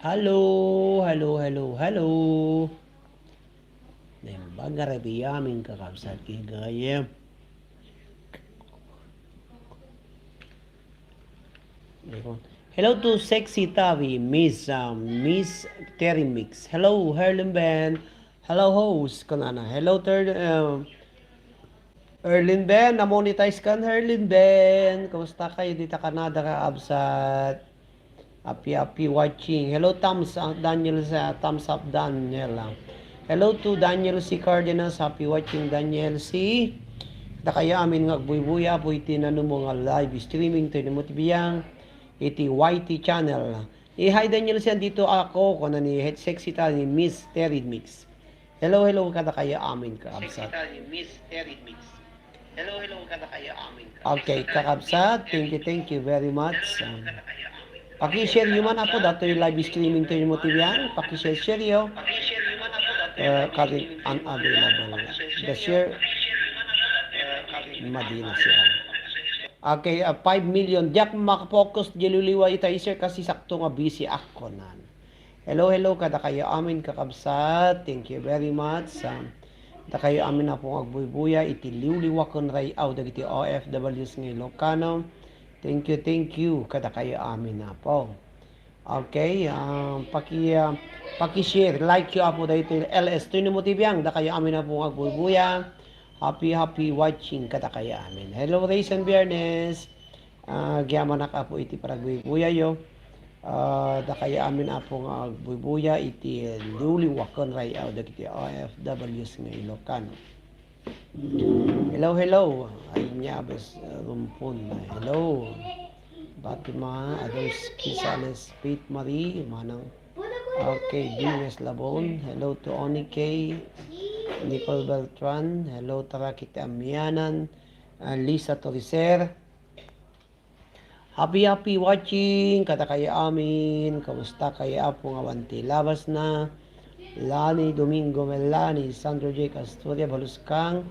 Halo, halo, halo, halo. Nembaga rabi aming kakabsat kigayem. Hello to Sexy Tavi, Miss Terry Mix. Hello, Herlin Ben. Hello, host. Kanana. Hello, Erlin Ben. Na-monetize kan, Herlin Ben. Kamusta kayo dito Canada ka absat? Happy watching. Hello, Daniel sa thumbs up Daniel. Hello to Daniel C. Cardenas. Happy watching Daniel C. Da kaya amin nga buy-buya po iti nano mga live streaming to ni Mutibiyang iti YT channel. I-hi Daniel siya dito ako ko na ni sexy ta ni Miss Terry Mix. Hello, hello kada kaya amin kaabsat. Sexy ta ni Miss Terry Mix. Hello, hello kada kaya amin kaabsat. Okay, kakabsat. Thank you very much. Paki-share yun man ako dato yung live streaming to yung Mutibiyang. Paki-share yo. Paki-share yun man ako dato yung live streaming unavailable. The share Madina siya. Okay, 5 million. Jack makafocus diluliwa ita sir kasi sakto nga busy ako nan. Hello, kada kayo amin kakabsat. Thank you very much. Da kayo amin na pong agbuybuya iti liwliwa kon ray aw dagiti OFWs ng Ilocano. Thank you kada kayo amin na po. Okay, paki-share, like you apo dito LS to ni Mutibiyang da kayo amin na pong agbuybuya. Happy watching kada kaya amin. Hello Raisin Biernes. Giyaman na ka po iti paragbuya yo. Da kaya amin apo nga agbuya iti luli wakon ray aw dagiti OFWs nga Ilocano. Hello. Ay niya bes rumpon. Hello. Batima, others Kisales, Pete Marie, manang. Okay, Dines Labon. Hello to Oni K. Nicole Beltran, hello Tarakita Amianan, Lisa Toricer. Happy watching, kata kaya amin, kamusta kaya po nga wanti labas na. Lani Domingo Melani, Sandro J. Castoria Baluskang.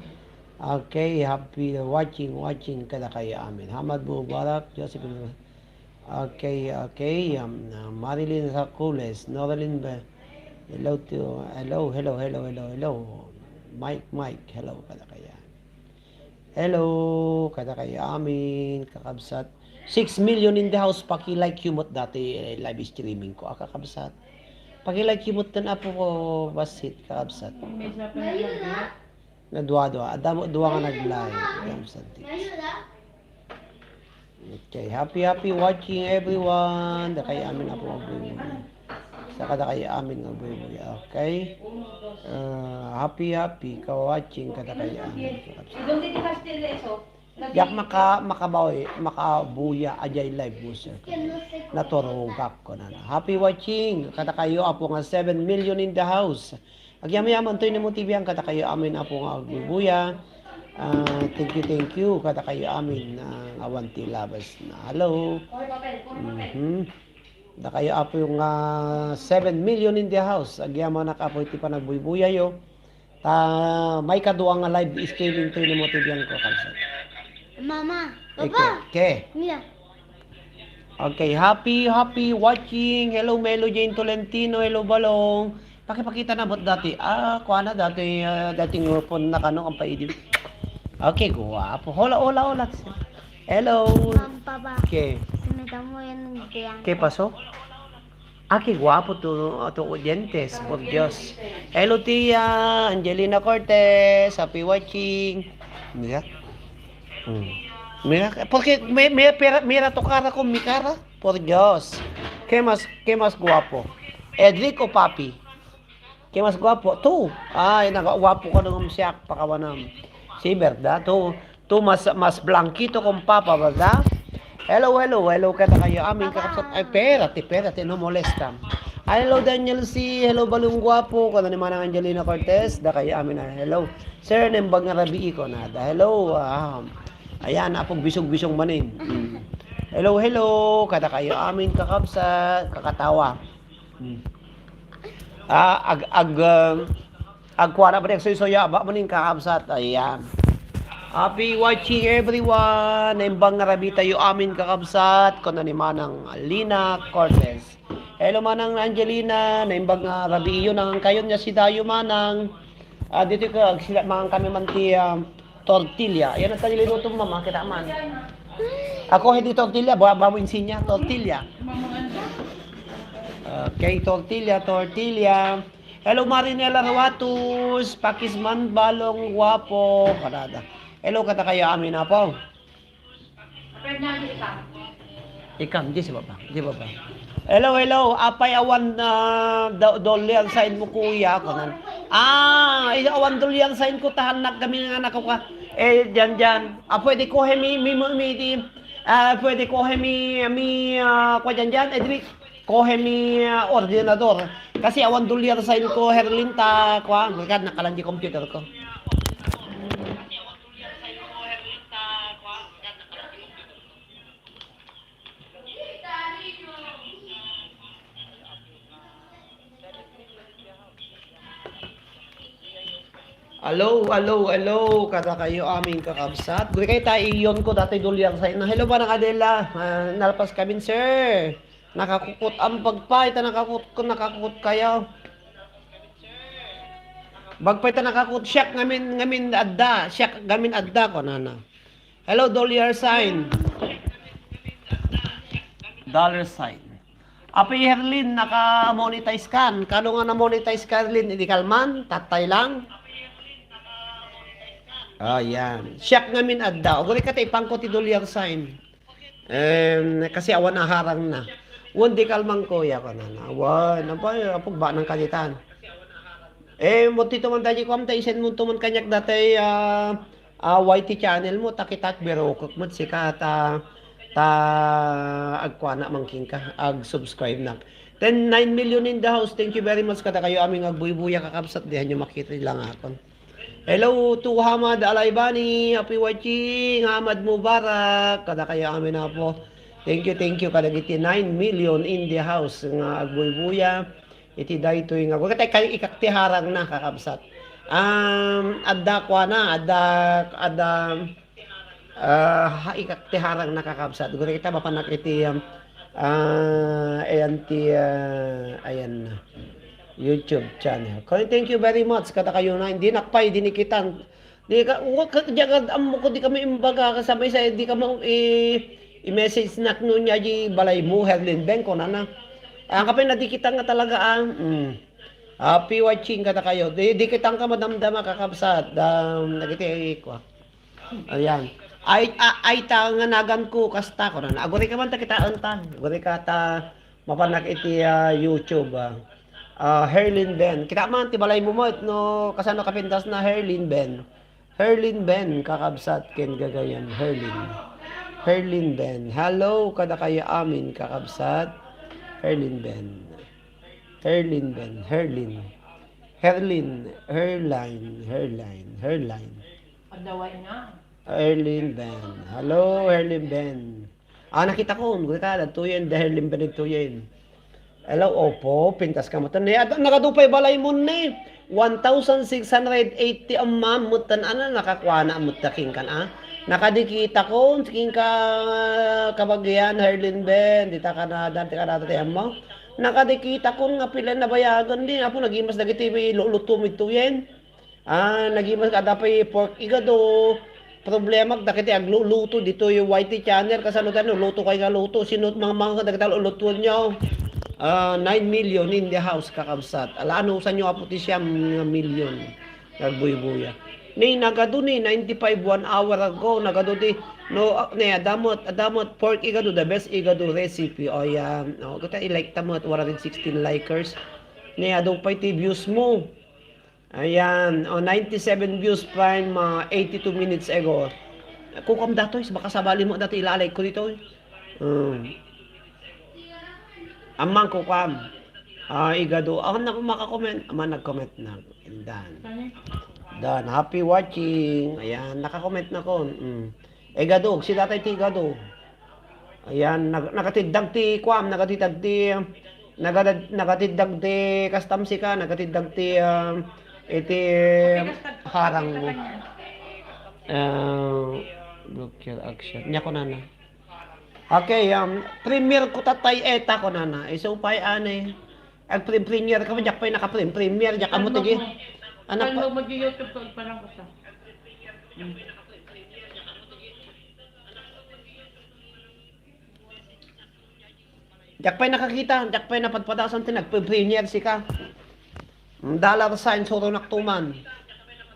Okay, happy watching, kata kaya amin. Hamad Mubarak, Joseph. Okay, Marilyn Racules, Norlin. Hello. Mike, hello kada kaya. Hello, kada kaya amin, kakabsat. 6 million in the house, paki-like humot dati live streaming ko, kakabsat. Paki-like humot tan apo ko basit, kakabsat. Na dua, dua nga nag-live, kakabsat. Okay, happy watching everyone, da kaya amin apo mag-buhay. Kada kaya amin nga buhay. Okay? Happy ka watching kada kaya amin. Yak makabuya ajay live mo sir. Naturong kap ko na. Happy watching kada kayo apo nga 7 million in the house. Agyamayaman to ni mo TV ang kada kayo amin apo nga buya. Thank you kada kayo amin awanti labas na. Hello. Da kayo apo yung 7 million in the house. Agyaman na kapo iti pa nagbuy-buya yo. May kaduang nga live streaming to ni Motibian ko kalsat. Mama, Papa. Okay. Mia. Okay, happy watching. Hello Melo Jane Tolentino, hello Balong. Pakipakita na bot dati. Kuha na dati dating phone na kanong ang paidip. Okay, guwapo. Hola. Hello. Papa. Okay. Sinita mo yan ng ¿Qué pasó? Qué guapo tu oyentes, por Dios. Hello, tía Angelina Cortez. Happy watching. Mira. Mira, porque mira tu cara con mi cara. Por Dios. ¿Qué más guapo? Edric o Papi? ¿Qué más guapo? Tú. Ay, nagaguapo ka nung siyak pakawanam. Sí, ¿verdad? Tú más blanquito con Papa, ¿verdad? Hello, kada kayo aming kakapsat. Ay, perate, no molesta. Hello, Daniel C. Hello, Balong Guapo. Kada ni Manang Angelina Cortez. Da kayo amin na. Hello. Sir, nembag nga rabi ko na. Da, hello. Ayan, apong bisong manin. Hello. Kada kayo amin kakapsat. Kakatawa. Agkuha na ba rin soya ba manin kakapsat. Ayan. Happy watching everyone. Naimbang nga rabi tayo amin kakabsat. Kono ni Manang Lina Cortez. Hello manang Angelina, naimbag nga rabi iyo nang kayon niya si Dayo manang. Dito ka sila mga kami man ti tortilla. Yan ang tayo luto mama kita man. Ako hindi tortilla, bawin sinya tortilla. Okay, tortilla. Hello Marinela Rawatus, Pakisman Balong Guapo, Kanada. Hello kata kayo amin na po. Ikam, di si baba. Hello. Apay awan na dollar sign mo kuya ko nan. Awan dollar sign ko tahanak kami nga anak ko ka. Diyan. Pwede ko hemi pwede ko hemi ko diyan. Di ko hemi ordinador. Kasi awan dollar sign ko Herlin ta kwa, kad nakalan di computer ko. Hello, kada kayo aming kakabsat. Guri kayo tayo iyon ko dati dulyang sa ina. Hello ba ng Adela? Nalpas kami sir. Nakakukot ang pagpay, nakakukot kayo. Bagpay ta nakakukot, siyak ngamin adda ko nana. Hello, dollar sign. Dollar sign. Api Herlin, naka-monetize kan. Kano nga na-monetize ka Herlin? Hindi kalman, tatay lang. Yan. Siyak ngamin adda. Guri ka tayo pangko ti dolyar sign. Kasi awan na harang na. Di kalmang kuya ko na. Awan. Apog ba ng kalitan? Mo tito man tayo ko. Isen mo tuman kanyak dati YT channel mo. Takitak berokok mo. Sika agkwana mangking ka. Ag-subscribe na. 9 million in the house. Thank you very much kada kayo aming agbuy-buya kakapsat. Dihan nyo makita lang ako. Hello to Hamad Alaybani, happy watching, Hamad Mubarak, kada kayo amin na po. Thank you, kada giti 9 million in the house, nga agbuy-buya, iti dayto yung ako. Katay kayo ikaktiharang na kakabsat. Adda kwa na, ikaktiharang na kakabsat. Guna kita mapanak iti, ayan na. YouTube channel. Thank you very much. Kata kayo na hindi nakpay dinikitan. Di ka jagad amo ko di kami imbaga kasabay sa di ka mo i-message nak no nya di balay mo Herlin Ben ko na. Ang kapay nadikitan nga talaga happy watching kata kayo. Di kitang ka madamdama kakabsat. Nagiti ko. Ayan. Ay ta nga nagan ko kasta ko na. Agori ka man ta kita antan. Agori ka ta mapanak iti YouTube. Herlin Ben. Kita man tibalay mo no kasano kapintas na Herlin Ben. Herlin Ben kakabsat ken gagayan Herlin Ben. Hello kada kaya amin kakabsat. Herlin Ben. Herlin. Adaway na. Herlin Ben. Hello Herlin Ben. Nakita ko ka datuyen Herlin Ben datuyen. Hello, opo, pintas ka mo. Nakadupay balay mo na 1,680 ang mamutan. Nakakuha na amutaking ka na. Nakadikita ko, king ka kabagyan, Herlin Ben, dita ka na, dati ka na tayo mo. Nakadikita ko nga pila na bayagan din. Apo, nagimas na giti, luto mo ito yan. Nagimas ka dapay pork igado. Problema, dakiti agluluto dito yung YT channel. Kasano tayo, luto kayo nga luto. Sinot mga nagtalo luto nyo. 9 million in the house kakabsat. Ano sa nyo aputi siya million. Nagbuy-buya. Nagado ni 95 1 hour ago. Nagado di adamot pork igado the best igado recipe. Yan. Kita i-like tamot 116 likers. Adong pa iti views mo. Ayan. 97 views prime 82 minutes ago. Kukam dato baka sabali mo dati ilalike ko dito. Amang ko kam. Igado. Ako na makakomment. Nag-comment na. And done. Happy watching. Ayan. Nakakomment na ko. Igado. Si tatay ti igado. Ayan. Nakatidag ti kwam. Nakatidag ti kastamsi ka. Nakatidag ti iti harang mo. Block your action. Nya ko na. Okay, premier ko tatay eta ko na. Iso pay ane. Ag premier ka jak pay naka-premier jak amo tigi. Anak pa. Ano mag-YouTube ko pa lang ko sa. Jak pay nakakita, jak pay napadpadasan tin nag-premier si ka. Dollar sign suro naktuman.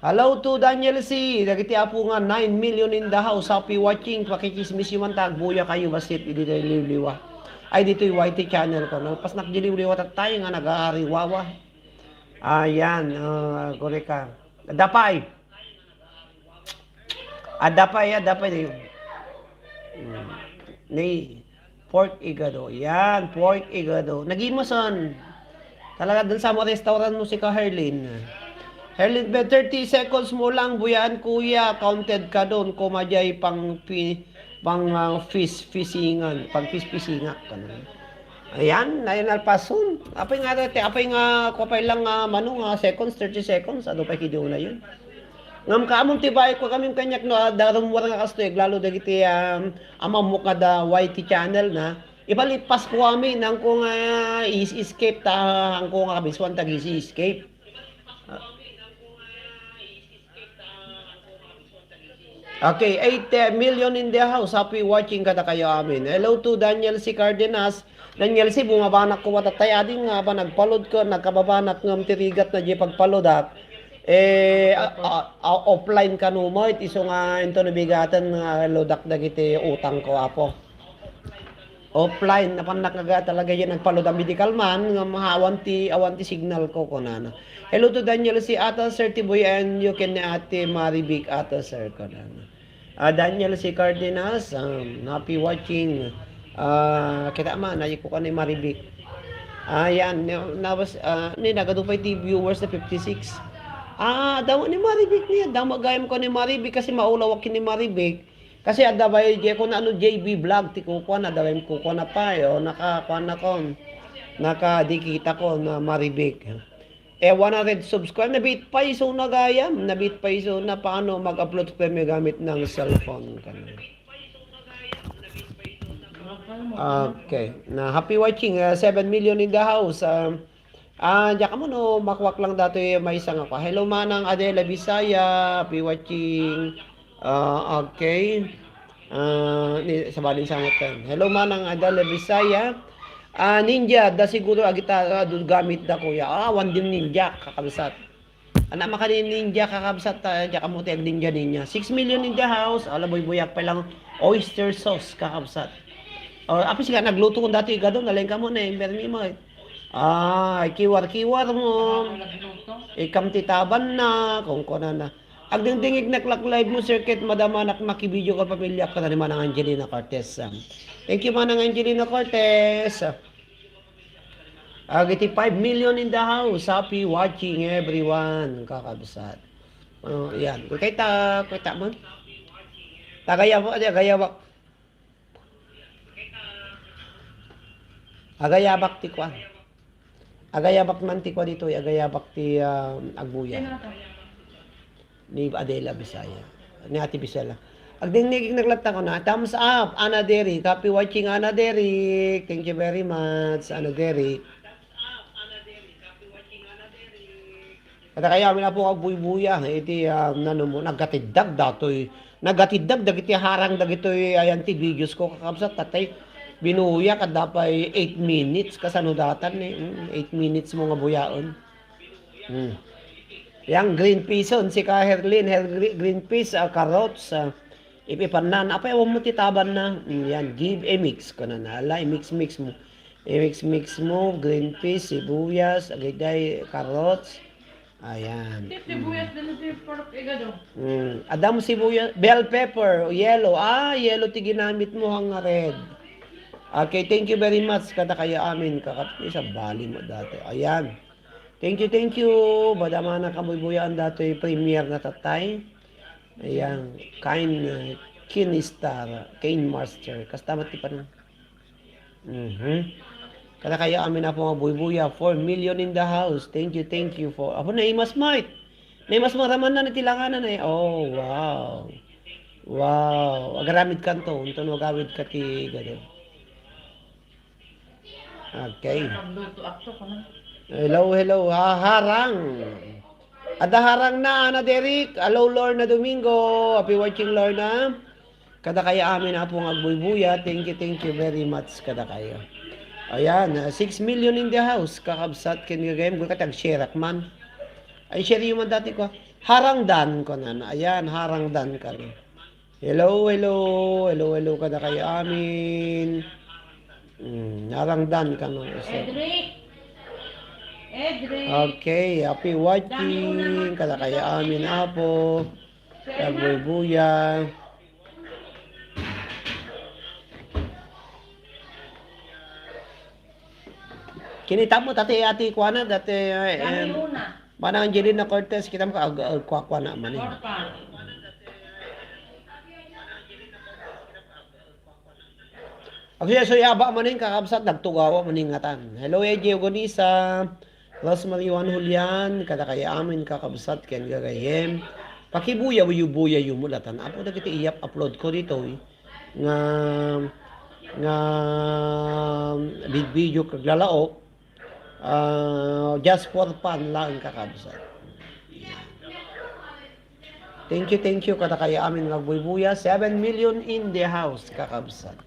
Hello to Daniel C. Dagiti apo nga 9 million in the house. Happy watching. Pakikismis yung tag. Buya kayo basit. Dito yung liwliwa. Ay dito yung YT channel ko. No? Pas nakdiliwliwa tayo nga nag-aariwawa. Ayan. Kore ka. Adapay. Adapay. Ni pork igado. Yan. Pork igado. Nag-imason. Talaga dun sa mo restaurant mo si ka Herlin. Herlin, 30 seconds mo lang, buyaan kuya, counted ka doon, kumadyay fisingan, pang fisinga ka na. Ayan, nayan alpason. Apay nga, kapay lang manong seconds, 30 seconds, ano pa kidiw na yun. Ngam ka among tibay ko kaming kanyak no, darum war nga kastoy, lalo dagiti amam mo kada YT channel na, ibalipas ko kami nang kung escape ta, ang kung kabiswan tag escape. Okay, 8 million in the house. Happy watching kada kayo amin. Hello to Daniel C. Cardenas. Daniel C. Bumabanak ko watatay. Ading nga ba nagpalod ko, nagkababanak ng tirigat na di pagpalodak. Offline ka mo. Iso nga ito nabigatan nga lodak na kiti utang ko apo. Offline, napanak nga talaga yan nagpalod ang medical man. Nga awanti signal ko kunana. Hello to Daniel C. Ata Sir Tiboy and you can ate Maribig Ata Sir kunana. Daniel C. Cardenas, happy watching. Kita man, nayi ko ka ni Maribik. Yan, nagadupay TV viewers na 56. Daw ni Maribik niya, daw magayam ko ni Maribik kasi maulaw ako ni Maribik. Kasi adabay di ko na JB vlog, ti ko na dawem ko na pa, nakadikita ko na Maribik. 100 subscribe, nabit pa iso na gayam, nabit pa iso na paano mag-upload pa may gamit ng cellphone. Okay, na happy watching, 7 million in the house. Diyan ka mo no, makwak lang dato may isang ako. Hello manang Adela Bisaya, happy watching. Okay. Sa balin sangot kan. Hello manang Adela Bisaya. Ninja, da siguro agita gamit da kuya. Wan din ninja kakabsat. Anak makani ninja kakabsat diya ka mo ninja niya. 6 million in the house. Boy-boyak pa lang oyster sauce kakabsat. Api siya nagluto ko dati gado naleng ka mo na permi mo. Kiwar mo. Ikam titaban na kung kuna na. Agdingdingig naklak live mo circuit madama nak makibidyo ka pamilya ka na ni manang Angelina Cortez. Thank you manang Angelina Cortez. Agiti 5 million in the house. Happy watching everyone. Kakabsat. Yan. Kita mo. Agayabak ti kwa. Agayabak man ti kwa dito. Agayabak ti agbuya. Ni Adela Bisaya. Ni Ate Bisela. Agdingnig naglata ko na. Thumbs up, Ana Derrick. Happy watching, Ana Derrick. Thank you very much, Ana Derrick. Kada kaya na po buy-buya. Iti nagkatiddag datoy. Nagkatiddag dagiti harang dagitoy ayanti videos ko kakabsat tatay. Binuya kadapay 8 minutes kasanudatan 8 minutes mo nga buyaon. Yang green peas on si ka Herlin, green peas, carrots, ipipanan. Apa yung mo titaban na? Yan, give a mix ko na nala. I-mix mo. I-mix mo, green peas, sibuyas, agay carrots. Ayan. Sibuyas din si pork igado. Adam sibuyas, bell pepper, yellow. Yellow ti ginamit mo hang red. Okay, thank you very much. Kada kaya amin kakapit sa bali mo dati. Ayan. Thank you. Badama na kabuybuyan dati premier na tatay. Ayan. Kine Star, Kane Master. Kastamat ti pa na. Kada kaya amin na po nga buybuya. 4 million in the house. Thank you for. Apo na imas might. Na imas maraman na nitilanganan eh. Oh, wow. Wow, agaramid kanto, unto no gawid ka ti gado. Okay. Nagluto ako ko na. Hello, harang. Ada harang na, Ana Derek. Hello, Lorna Domingo. Happy watching, Lorna. Kada kaya amin na pong agbuybuya. Thank you very much kada kayo. Ayan, 6 million in the house. Kakabsat kin gagayam. Gul katag share man. Ay, share yung man dati ko. Harang dan ko na. Ayan, harang dan ka rin. Hello, kada kayo amin. Harang dan ka no. Edric! Edric! Okay, happy watching. Kada kaya amin apo. Kagbubuya. Kinita mo tati ati kuana dati Dami una. mana Angelina Cortez kita mo kwa na man eh. Orpa. Actually, so yaba maning kakabsat nagtugawa maning ngatan. Hello, AJ Ogonisa. Rosemary Juan Julian, kada kaya amin kakabsat ken gagayem. Pakibuya buya yung mulatan. Apo dagiti iyap upload ko dito eh. Nga big video kaglalaok. Just for fun lang kakabsat. Thank you kada kaya amin nagbubuya. 7 million in the house kakabsat.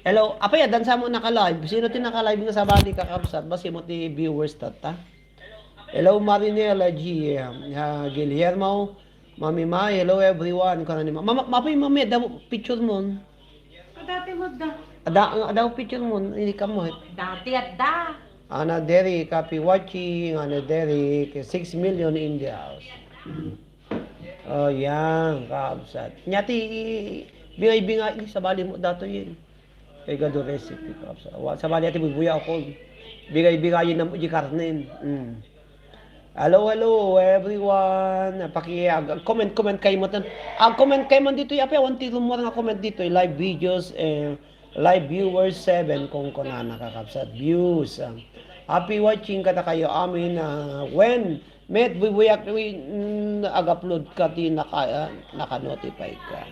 Hello, apa ya dan sa mo naka-live? Sino tin naka-live nga sa bali kakabsat? Basi mo ti viewers tata. Hello Marinela G. Guillermo. Mami Ma, hello everyone. Kana ni Mama, mapay mami daw picture mo. Dati mo da. Daw picture mo, hindi ka mo. Dati at da. Ana Derek, happy watching. Ana Derek, 6 million in the house. Oh, yan, kakabsat. Nyati, bingay-bingay sa bali mo dato yun. Kay gado recipe kakabsat. Sa bali ati bubuya ako. Bigay-bigayin na mo di karnen. Hello everyone. Comment kayo mo tan. Comment kayo man dito yape wanti mo nga comment dito live videos live viewers 7 kung kuna nakakabsat views. Happy watching kada kayo amin when met bubuyak ag-upload ka ti naka-notify ka.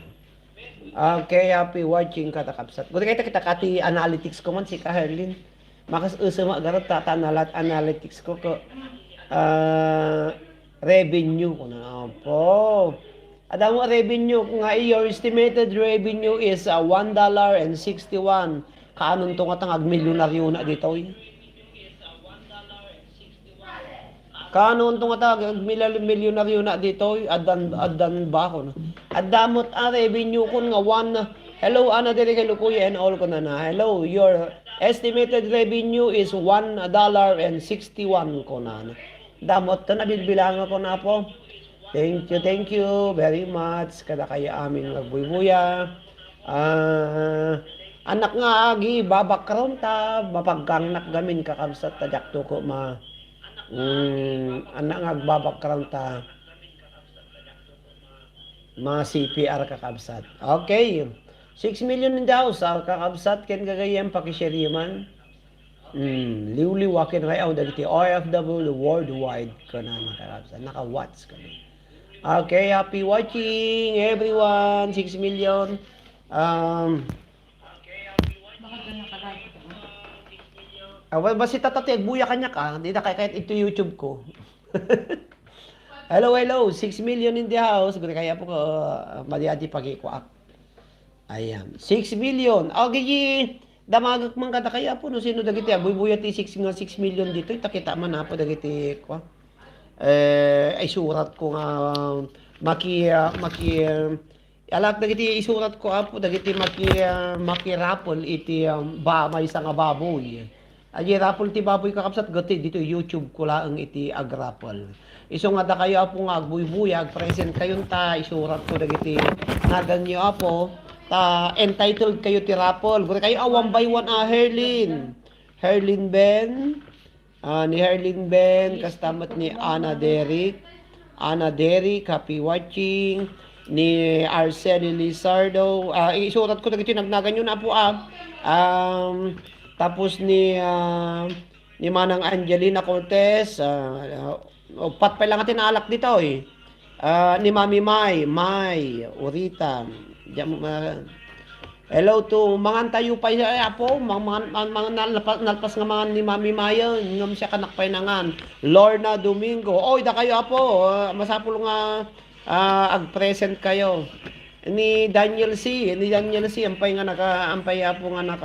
Okay, happy watching katakapsat. Kung kita kati analytics ko man si Kaherlin. Makas usama garot tatanalat analytics ko revenue ko na po. Ada mo revenue nga your estimated revenue is $1.61. Kaanong to nga tangag milyonaryo na dito eh. Kanon tong atag milyonaryo na dito adan ba ko no. Adamot revenue kun nga hello ana diri kay Lukuya and all ko na. Hello, your estimated revenue is $1.61 ko na. Damot to nabilbilang ko na po. Thank you very much kada kaya amin nagbubuya. Anak nga agi babakron ta mapagkangnak gamin kakabsat tajak to ko ma anak nga agbabakran ta mga CPR kakabsat. Okay. 6 million in the house kakabsat ken gagayem pakishare man. Liw-liwakin rayaw dagiti OFW worldwide kana kakabsat. Naka-watch kami. Okay, happy watching everyone. 6 million. Bakit ganyan ka-like? Well, basi tatati, buya kanya ka. Hindi na kahit ito YouTube ko. Hello, 6 million in the house. Kaya po ko, maliadi pag-ikuak. Ayan, 6 million. Okay, damagak man kada kaya po, no, sino dagiti, buya ti 6 million dito. Itakita man na po dagiti ko. Ay surat ko nga, alak dagiti isurat ko apo, dagiti makirapol iti may isang baboy. Ay rapol ti baboy kakabsat gati dito YouTube ko lang iti agrapol. Iso nga da kayo apo nga agbuybuya present kayon ta isurat ko dagiti naganyo apo ta entitled kayo ti rapol. Guri kayo one by one Herlin Ben ni Herlin Ben kastamat ni Ana Derek, happy watching ni Arceli Lizardo. Isurat ko dagiti nagnaganyo na po tapos ni Manang Angelina Cortez, pat pa lang natin alak dito eh. Ni Mami Mai, Urita. Hello to mga tayo pa apo, mga nalpas nga mga ni Mami Maya, ngam siya kanak pa nangan. Lorna Domingo. Oy, da kayo apo, masapul nga ag-present kayo. Ni Daniel C, ampay nga ampay apo nga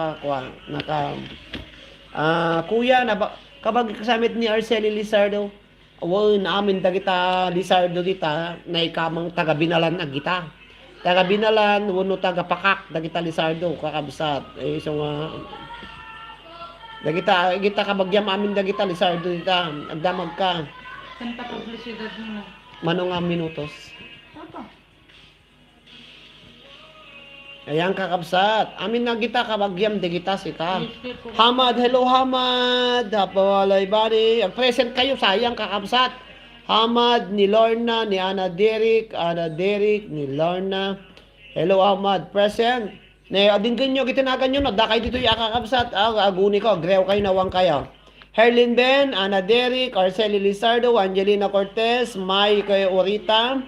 kuya na kabag kasamit ni Arceli Lizardo. Wow, naamin dagita Lizardo dita na ikamang taga Binalan agita. Taga Binalan, wano taga Pakak dagita Lizardo kakabsat. So nga dagita kabagyam amin dagita Lizardo dita. Agdamag ka. Santa publicidad mo. Mano nga minutos. Opo. Ayan kakabsat. Amin na kita kabagyam dagita sika. Hamad, hello Hamad. Hapawalay bari. Present kayo sayang kakabsat. Hamad, ni Lorna, ni Ana Derek, ni Lorna. Hello Hamad, present. Ne adinggan nyo kitinagan nyo no. Dakay dito yung kakabsat. Aguni ko, grew kayo nawang kayo. Herlin Ben, Ana Derek, Arceli Lizardo, Angelina Cortez, Mai kay Orita.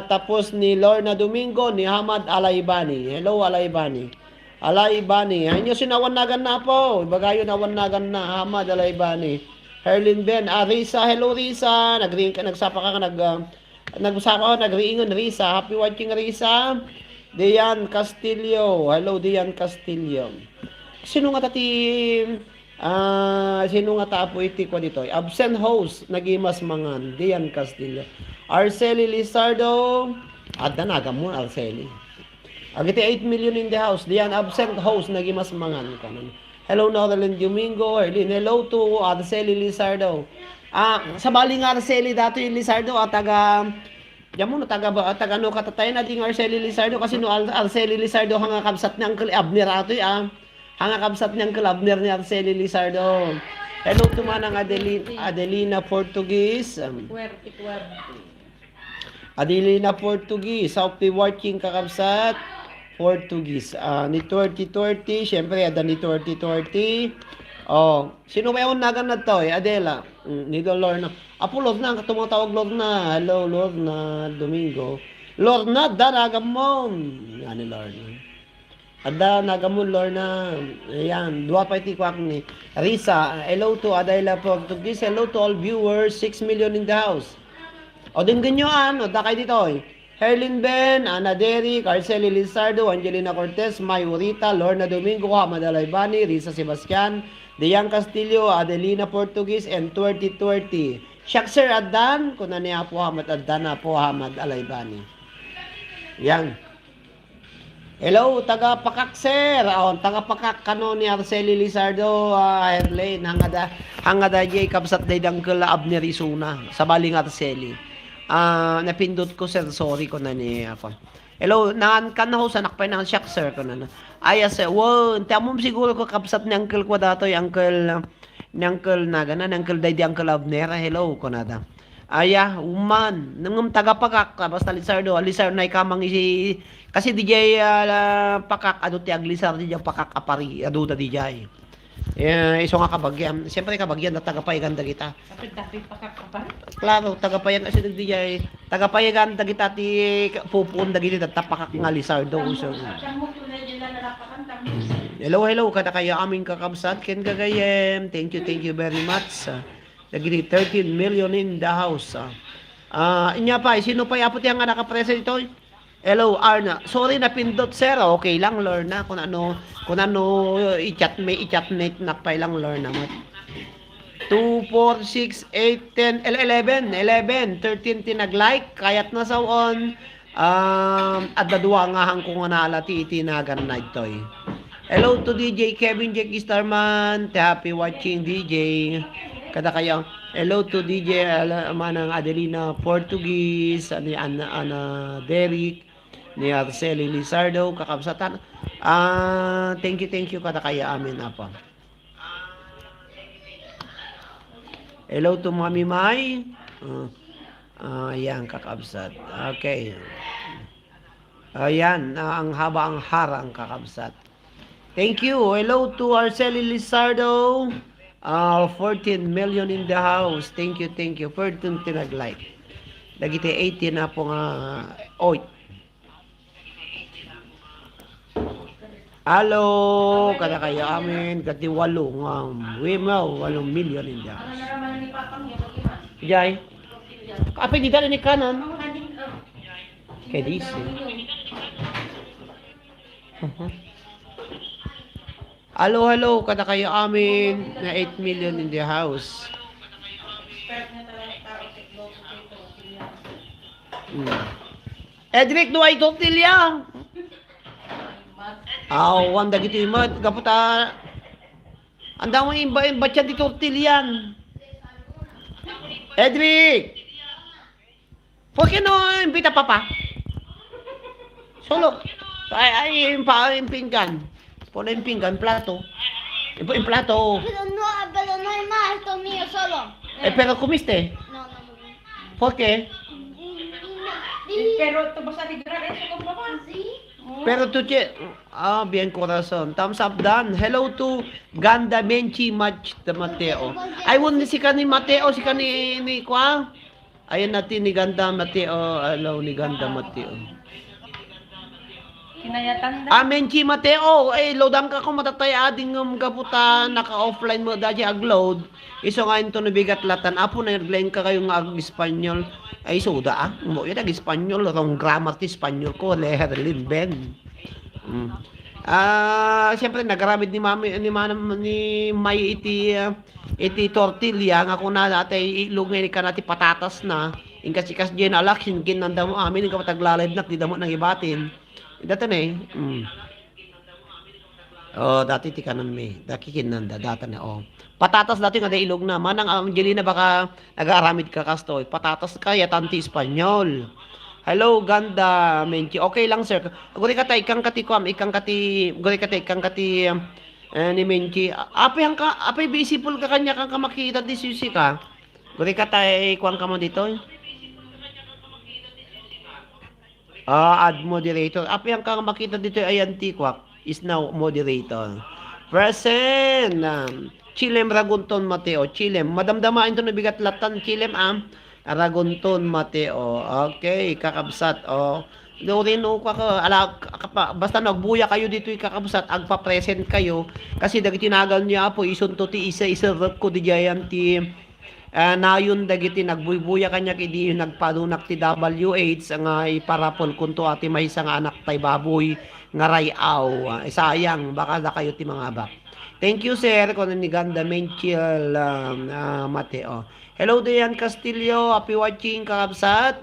Tapos ni Lorna Domingo, ni Hamad Alaibani. Hello Alaibani. Alaibani. Hanyo sinawanagan na po. Ibagayo nawanagan na Hamad Alaibani. Herlin Ben, Risa, hello Risa. Nagsapa ka nagriingon Risa. Happy watching Risa. Dian Castillo. Hello Dian Castillo. Sino nga tapo iti ko dito? Absent host nagimas mangan Dian Castillo. Arceli Lizardo. Adanaga mo Arceli. Agiti 8 million in the house. Diyan absent host nagimas mangan kanon. Hello Norland Domingo. Erlin. Hello to Arceli Lizardo. Sa baling Arceli dato yung Lizardo taga Diyan mo taga no katatay nating Arceli Lizardo kasi no Arceli Lizardo hanga kabsat ni Uncle Abner ato hanga kabsat ni Uncle Abner ni Arceli Lizardo. Hello to manang Adelina Portuguese. Puwerte. Adelina Portuguese, Saupi Watching kakabsat, Portuguese. Ni 2020, syempre ada ni 2020. Sino ba yung nagan na to? Adela, ni Lorna. Apo Lorna, tumatawag Lorna. Hello Lorna Domingo. Lorna, daragam mo. Yan ni Lorna. Ada nagamon Lorna. Ayan, dua pa itikwak ni Risa. Hello to Adela Portuguese. Hello to all viewers. 6 million in the house. O dinggan nyo dakay dito Herlin Ben, Ana Derek, Arceli Lizardo, Angelina Cortez, Mai Urita, Lorna Domingo, Hamad Alaibani, Risa Sebastian, Dian Castillo, Adelina Portuguese, and 2020. Siyak Sir Adan, kung niya po Hamad Adan na po Hamad Alaibani. Yan. Hello, taga Pakak Sir. Taga Pakak kano ni Arceli Lizardo, Herlin, hangada jay kabsat day dangkel Abner Isuna, sa baling Arceli. Napindot ko sir, sorry ko na niya ako. Hello, naan ka na ho sa nakpay ng shock sir ko na. Ayas, wow, tamom siguro ko kapsat ni uncle ko dato, yung uncle na gana, uncle day di uncle Abner. Hello ko na da. Uman, nangum taga Pakak, basta Lizardo na ikamang isi, kasi DJ Pakak, ado ti aglisar di Pakak apari, ado da DJ. Iso nga kabagyan. Siyempre kabagyan na tagapayagan da kita. Kapit-kapit pakakapar. Klaro, tagapayagan kasi DJ. Tagapayagan da kita ti pupun da kita tapakak nga Lizardo. So. Hello, kada kayo aming kakabsat. Ken gagayem. Thank you very much. Nagili 13 million in the house. Inya pa, sino pa yapot yung nga nakapresa dito? Hello, Arna. Sorry na pindot, sir. Okay lang, Lorna. Kung ano, i-chat net na pa lang, Lorna. 2, 4, 6, 8, 10, 11, 13 tinag-like. Kayat na sa on. At dadua nga hang kung naalati itinagan na ito. Hello to DJ Kevin Jackie Starman. Happy watching, DJ. Kada kayo. Hello to DJ manang Adelina Portuguese. Ni Ana Derek. Ni Arceli Lizardo, kakabsatan. Thank you kada kaya amin apa. Hello to Mami Mai. Ayan, kakabsat. Okay. Ayan, ang haba ang harang kakabsat. Thank you. Hello to Arceli Lizardo. 14 million in the house. Thank you. 14 tinag-like. Dagiti 80 na po nga oy. Halo, kada kayo amin, kati 8 million India. Ano na naman ni Papang yung mag-iwan? Jay, kapit di dala ni kanan. Ang kanin, Kay DC. Halo, kada kayo amin, na 8 million in the house. expert na talaga tao, teknologo dito. Edric, duay tortilla. Wan dagiti imad, kaputa. Anda mo imba siya di tortillan. Edric! ¿Por qué no invita a papá? Solo. Ay, yung pinggan. Pon yung pinggan, plato. Yung plato. Pero no hay más, esto es mío solo. Pero comiste. No, no, no. ¿Por qué? Pero ito ba sa ligra eso kung Papa? ¿Sí? Pero tu bien corazon. Thumbs up done. Hello to Ganda Menchi Match de Mateo. Ay, wala si kani Mateo, si kani ni Kwa. Ayan natin ni Ganda Mateo. Hello ni Ganda Mateo. Kinayatan Menchi Mateo. Loadang ka kung matatay ading kaputa naka-offline mo dahil ag-load. Iso nga ito nabigat latan. Apo na naglain ka kayong ag-Espanyol. Ay, suda mo yun ag-Espanyol. Wrong grammar ti Espanyol ko. Leherlin Ben. Siyempre nagaramid ni Mami ni May iti tortilla nga kung na natay ilugay ni kanati patatas na ingkas-ikas diyan alak hingin nanda mo amin nga pataglalib nak di damo nang ibatin. Datan dati ti kanan me. Daki kinanda datan Patatas dati nga ilog na manang Angelina baka nag-aaramid ka kastoy. Patatas kaya tanti Espanyol. Hello, Ganda Menchi. Okay lang, sir. Guri ka tay ikang kati ni Menchi. Apay bisipul ka kanya kang kamakita di susi ka. Guri ka tay kuan ka mo dito. Add moderator. Apay ang kang makita dito ay antiquak is now moderator. Present. Chilem Ragunton Mateo. Chilem. Madamdamain to nabigat latan. Chilem Ragunton Mateo. Okay, kakabsat. Rin basta nagbuya kayo dito kakabsat, agpa-present kayo kasi dagiti tinagal niya po isunto ti isa ko di jayan ti nayon dagiti nagbuybuya kanya kidi nagpadunak ti WH nga iparapol kunto ati may isang anak tay baboy nga rayaw. Sayang baka da kayo ti mga bak. Thank you, sir. Kung ni Ganda Menchiel Mateo. Hello, Dayan Castillo. Happy watching, kakabsat.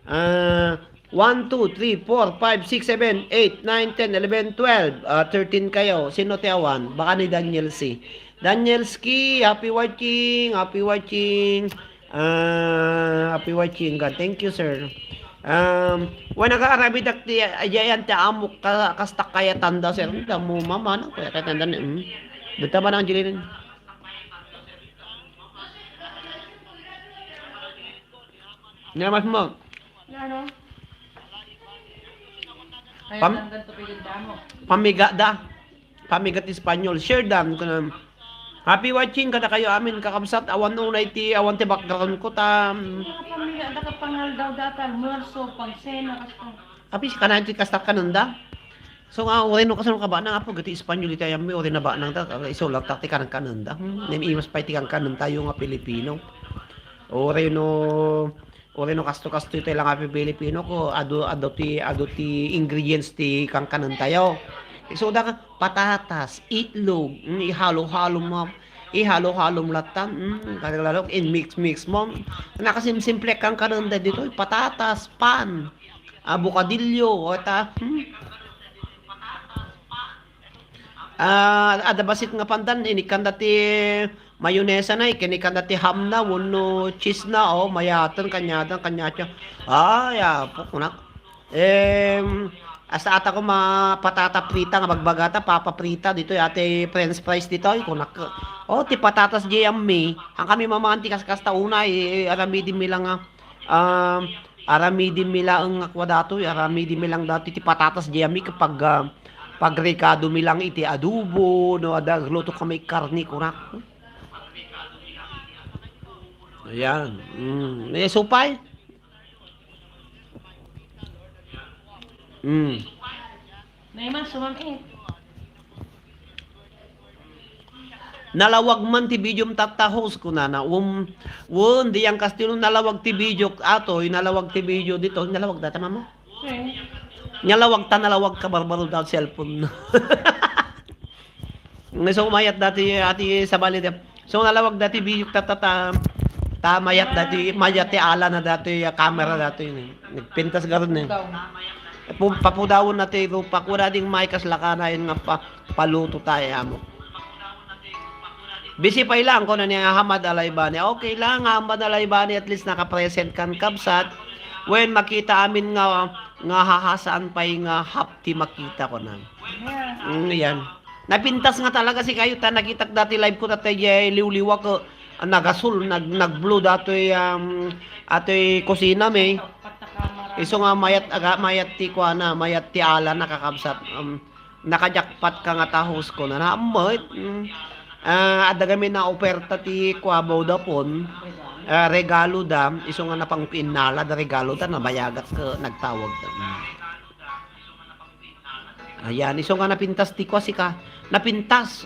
1, 2, 3, 4, 5, 6, 7, 8, 9, 10, 11, 12. 13 kayo. Sino tiyawan? Baka ni Daniel C. Daniel Ski, happy watching. Happy watching. Happy watching. God, thank you, sir. When nag-aarabi dakti ayan ta amok kastak kaya tanda sir mo mama na kaya tanda ni dito ba na Angelina mas mo Ano? Kaya Pam- hanggang tupigin damo. pamigat Espanyol share dam kun happy watching kada kayo amin kakabsat awan unay ti awan ti background ko ta Mga pamilya, nakapangal daw data, almuerzo, pagsena, kasto. api si kanan ti kastak kananda so nga ore no kasano ka ba na apo gati Espanyol iti ayam mi ore na ba nang ta iso lang takti kanang kananda nem imas pa iti kang kanan tayo nga Pilipino ore no kasto ito lang api Pilipino ko ado ti ingredients ti kang kanan tayo so da patatas itlog ihalo-halo mo ihalo-halo mo latan kagalalok in mix mo nakasimple kang kananda dito patatas pan abukadilyo ta adabasit nga pandan inikan dati mayonesa na ikinikan dati ham na wano cheese na mayatan kanyadan kanyatya apo kunak asa ata ko patata prita nga bagbagata papaprita dito ate french fries dito kunak ti patatas jayami ang kami mamanti kas una aramidin mi lang aramidin mi lang kwadato aramidin mi lang dati ti patatas jayami kapag pagrekado mi lang iti adobo no adagluto kami karni kunak ayan supay Naiman sumamit. Nalawag man ti video tatahos ko na di ang kastilo nalawag ti video atoy nalawag ti video dito nalawag data mama Okay. nalawag ka barbaro daw cellphone. So mayat dati ati sa bali so nalawag dati video mayat dati mayat ti ala na dati camera dati nagpintas garon eh. Daw. Papudawon na ti rupa kura ding may kaslakana yun nga paluto tayo amo. Busy pa ilang ko na niya Hamad Alaybani. Okay lang, Hamad Alaybani at least nakapresent kan kabsat. When makita amin nga hahasaan pa yung hapti makita ko na. Yeah. Yan. Napintas nga talaga si kayo ta nakita dati live ko dati liwliwa ko nagasul nag-blue dati atoy kusina may. Patakamara. Iso nga mayat ti kuana, mayat ti ala nakakabsat. Nakajakpat ka nga tahos ko na naamot. Adagami na oferta ti Kuabaw da pon regalo da iso nga napang pinala da regalo da nabayagat ka nagtawag da. Ayan iso nga napintas ti kwa sika napintas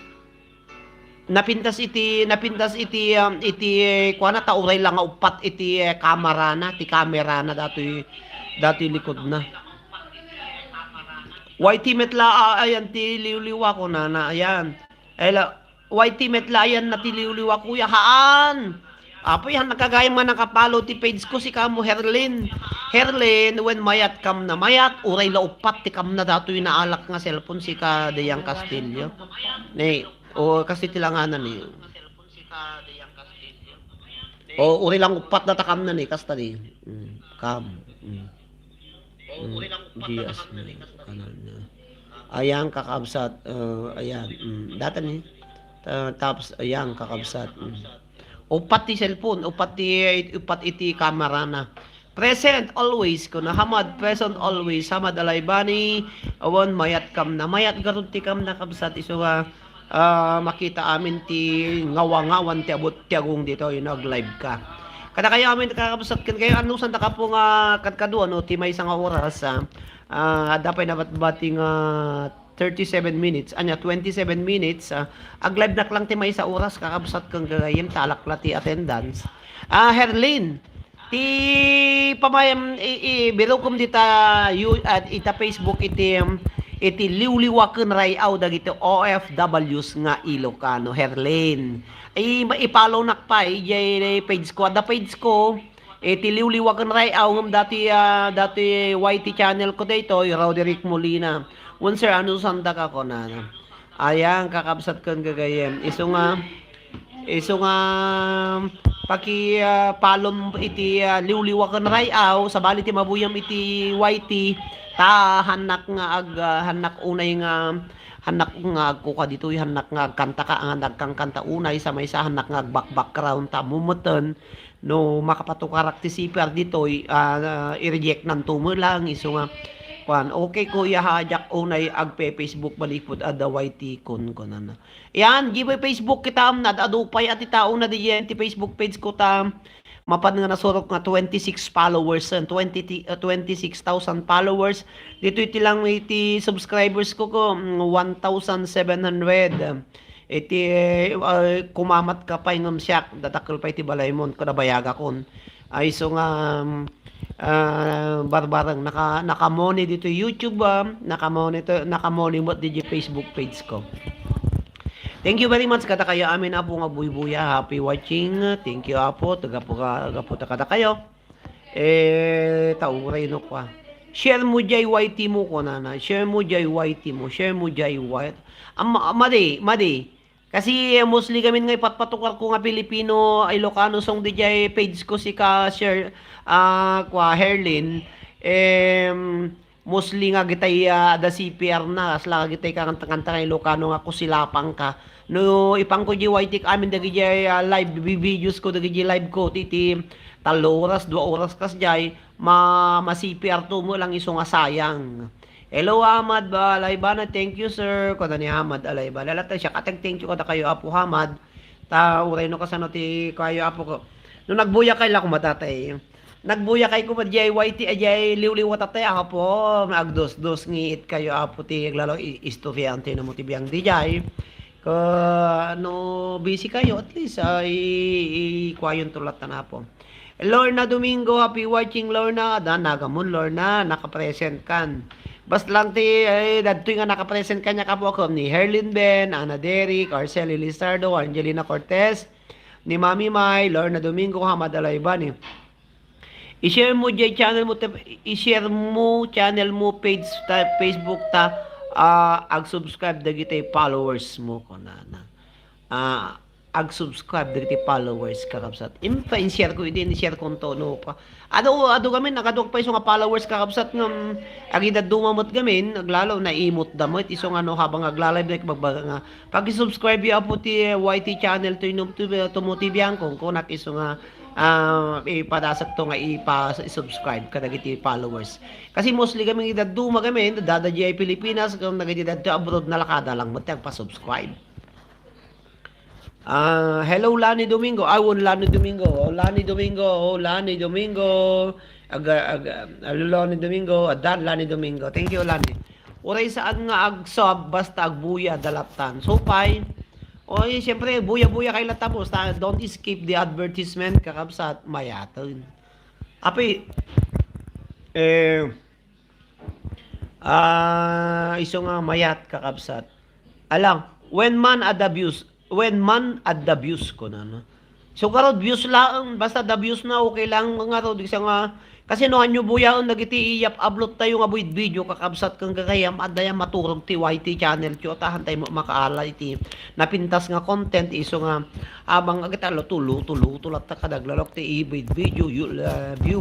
iti kuana ta uray lang nga upat iti kamera na dati likod na. YT metla ayan ti liwliwa ko na ayan. YT metla ayan na ti liwliwa kuya haan. Apo yan nakagayang man nakapalo ti page ko si kamo Herlin. Herlin when mayat kam na mayat uray la upat ti kam na dato yung naalak nga cellphone si ka Deyang Castillo. Nay o kasi tilanganan ni. O uray lang upat na takam na ni kasta ni. Kam. Dias kanan na. Ayan kakabsat ayan. Data ni. Tapos ayan kakabsat. Upat ti cellphone, upat iti camera na. Present always ko na Hamad, present always Hamad Alaybani. Awan mayat kam na mayat garud ti kam na kabsat iso makita amin ti ngawangawan ti abot ti agong dito yung nag-live ka. Kada kayo amin kakabsat kan kayo anusan ta ka po nga kadkado ano ti may isang oras dapay na bating 37 minutes, 27 minutes, ag-live na lang ti may sa oras, kakabsat kang gagayim, talakla ti attendance. Herlin, ti pamayam, birukom dita, ita Facebook, iti liwliwaken rayaw, dagiti OFWs nga Ilocano, Herlin. Ipalaw nakpa, page ko, ada page ko, iti liwliwaken rayaw, dati YT channel ko dito, Roderick Molina. One sir, ano sanda ka ko na? Ayan, kakabsat kang gagayem. Iso nga palom iti liwliwa kan rayaw, sabali ti mabuyam iti YT, ta hanak unay nga hanak nga ko ka dito hanak nga kanta ka ang nagkang kanta unay sa may sa hanak nga background ta mumuton no makapatukarak ti CPR dito i-reject nan tumo lang iso nga okay kuya hajak unay agpe Facebook balipod ada YT kun na. Yan giveaway Facebook kita amnad adupay at itao na diyan ti Facebook page ko ta mapan nga nasurok nga 26 followers 26,000 followers dito iti lang iti subscribers ko 1,700 iti kumamat ka pa ingam siyak datakkel pa iti balaymon ko nabayaga kon ay so nga barbarang nakamoni dito YouTube nakamoni mo dito Facebook page ko. Thank you very much kata kayo amin apo nga buy-buya happy watching thank you apo tagapo ta kata kayo tauray no kwa share mo jay YT mo ko na share mo jay YT mo madi kasi mostly kami nga ipatpatukar ko nga Pilipino Ilocano song DJ page ko si ka share kwa Herlin mostly nga gitay da CPR na asla gitay ka kanta Ilocano nga kusilapang ka no ipang ko YT amin dagi live videos ko dagi live ko titi 3 oras 2 oras kas jay ma CPR to mo lang iso nga sayang. Hello Hamad Alaybana, thank you sir. Ko ni Hamad Alaybana. Lalata siya thank you kada kayo apo Hamad. Ta uray no kasano ti kayo apo ko. No nagbuya kay la ko matatay. nagbuya kay ko madjay YT ajay liwliwat atay po magdos-dos ngiit kayo apo ti lalo istoryante na mo ti biyang dijay ko no busy kayo at least ay kwayon tulat na po. Lorna Domingo, happy watching Lorna. Nagamon Lorna, nakapresent kan. Bas lang ti dadtoy nga nakapresent kanya kapo ako ni Herlin Ben, Ana Derrick, Arceli Lizardo, Angelina Cortez, ni Mami Mai, Lorna Domingo, Hamad Alayban. I-share mo jay channel mo, i-share mo channel mo page ta Facebook ta ag-subscribe dagiti followers mo ko na. Ag-subscribe dagiti followers kakabsat. Impa in-share ko idin i-share ko no pa. Ado kami nakadok pa iso nga followers kakabsat ngam agida dumamot gamin naglalaw na imot damot iso nga no habang agla-live na magbaga nga pag-subscribe ya po ti YT channel to inom to motibiyan ko nakiso nga ipadasat to nga ipa-subscribe kadagiti followers. Kasi mostly kami idaduma kami dadadya ay Pilipinas kung nagididad to abroad na lakada lang mo pa-subscribe. Hello Lani Domingo. Lani Domingo. Lani Domingo. Lani Domingo. Lani Domingo. Adan Lani Domingo. Thank you Lani. Uray saan nga ag-sub basta agbuya dalatan. So pay. Oy, siyempre buya-buya kay latapos. Don't skip the advertisement kakabsat mayaton. Api iso nga mayat kakabsat. Alang when man ad abuse ko na no. So karod views lang basta the views na okay lang mga rod isa nga kasi no anyo buyaon dagiti iyap upload tayo nga buid video kakabsat kang kakayam adaya maturog ti YT channel ti otahan tayo makaala iti napintas nga content iso nga abang agitalo tulat ta kadaglalok ti buid video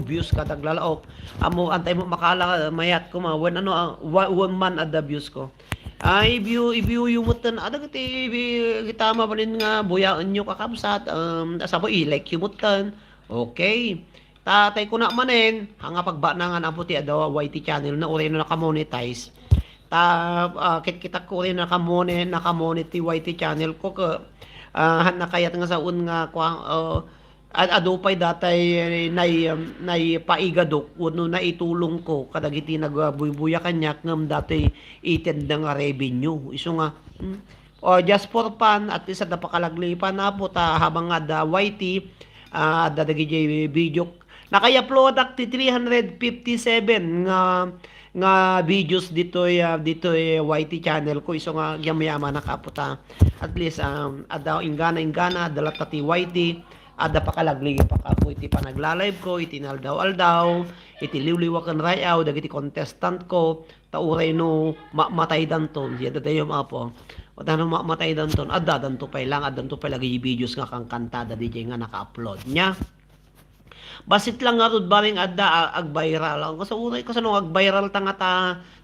views kadaglalok amo antay mo makaala mayat ko ma when one man ad abuse ko. I-view yung mutan adagiti gitama balin nga buyaon nyo kakabsat asabo i-like yung mutan okay tatay ko na manen hanga pagbanangan ang puti adaw YT channel na uri na nakamonetize kita ko rin nakamonetize YT channel ko ka nakayat nga sa un nga adupay datay nay paigadok uno na itulong ko kadagiti nagbubuya kanya ngam datay itend nga revenue iso nga just for fun at least ada pakalaglipan na po ta habang nga YT dadagi video nakay-upload akti 357 nga videos dito YT channel ko iso nga yamayama nakaputa at least adaw ingana dalat ti YT ada pakalagli pakapo iti panagla-live ko iti naldaw-aldaw iti liwliwakan rayaw dagiti contestant ko tauray no matay danton yada dayo mapo o tano matay danton adda danto pay lang adanto pay lagi videos nga kang kantada DJ nga naka-upload nya basit lang nga rod baring adda ag-viral ang kasauray ko sa nung ag-viral ta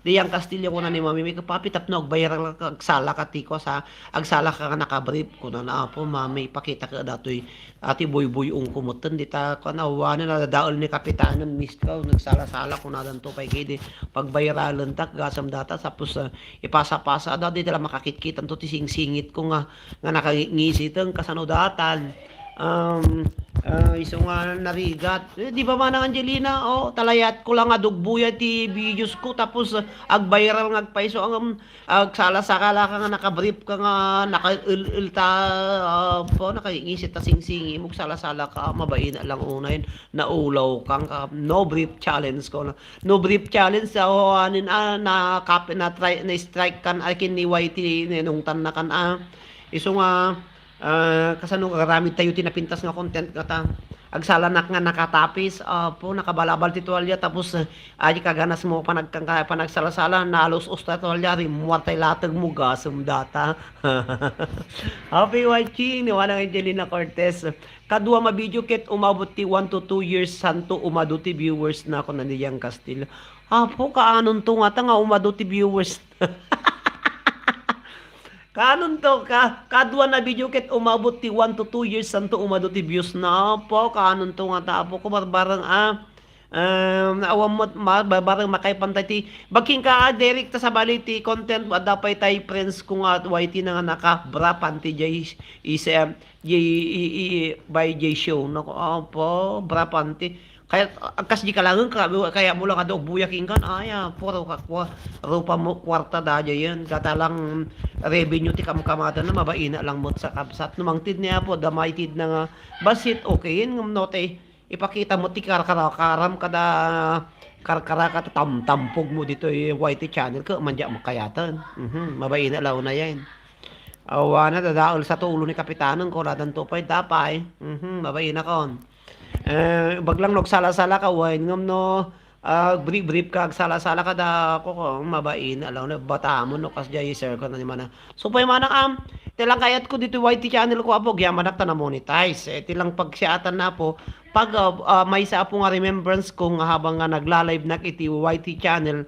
diyang Kastilyo ko na ni Mami may kapapitap no ag-viral agsala ka tiko sa agsala ka nakabrief ko na po Mami pakita ka datoy ati boy kumutan dita ko na wanan na daol ni kapitanan miskaw nagsala-sala ko na danto pay kidi pag-viralan tak gasam data tapos ipasa-pasa da di tala makakit-kitan to ti sing-singit ko nga nakangisitan kasano datan iso nga narigat di ba manang Angelina talayat ko lang adugbuya ti videos ko tapos ag-viral nga agpaiso ang agsala-sakala ka nga nakabrief ka nga nakailta po nakaingisit ta sing-singi mo sala-sala ka mabain lang unayin naulaw kang no brief challenge ko no brief challenge anin na try na strike kan akin ni YT nung tan na kan iso nga kasano karami tayo tinapintas nga content kata agsalanak nga nakatapis po nakabalabal ti tuwalya tapos aji kaganas mo panagsalasala nalos usta tuwalya rin muwartay latag mo gasum data happy watching ni Wanang Angelina Cortez kadua mabidyo ket umabot ti 1 to 2 years santo umado ti viewers na ako na niyang Castillo po kaanon to nga umado ti viewers kanon to kadwa na video ket umabot ti 1 to 2 years santo umado ti views na po kanon to nga tapo ko barbarang Awam mo barang makay pantay ti bagking ka Derek ta sa bali ti content dapat tay friends ko nga YT na nga nakabra panti jay is by J show no po bra panti kaya agkas di kalangan kaya mo lang adog buyaking kan aya puro ka rupa mo kwarta da yan katalang revenue ti kamkamada na mabaina lang mo sa kapsat numang tid niya po damay tid na nga basit okay ngam note ipakita mo ti karam kada karkara ka tampog mo dito yung YT channel ko manja mo kayatan mabaina law na yan awa na dadaol sa tulo ni kapitanon ko ladan tupay tapay mabaina kon baglang nagsala-sala ka wine ngam no brief ka sala-sala ka da ako ko mabaina law na bata mo no kas jay sir ko na ni mana so pay manang tilang kayat ko dito YT channel ko apo gyamanak ta na monetize tilang pagsiatan na po pag may sa po nga remembrance ko nga habang nga nagla-live na iti YT channel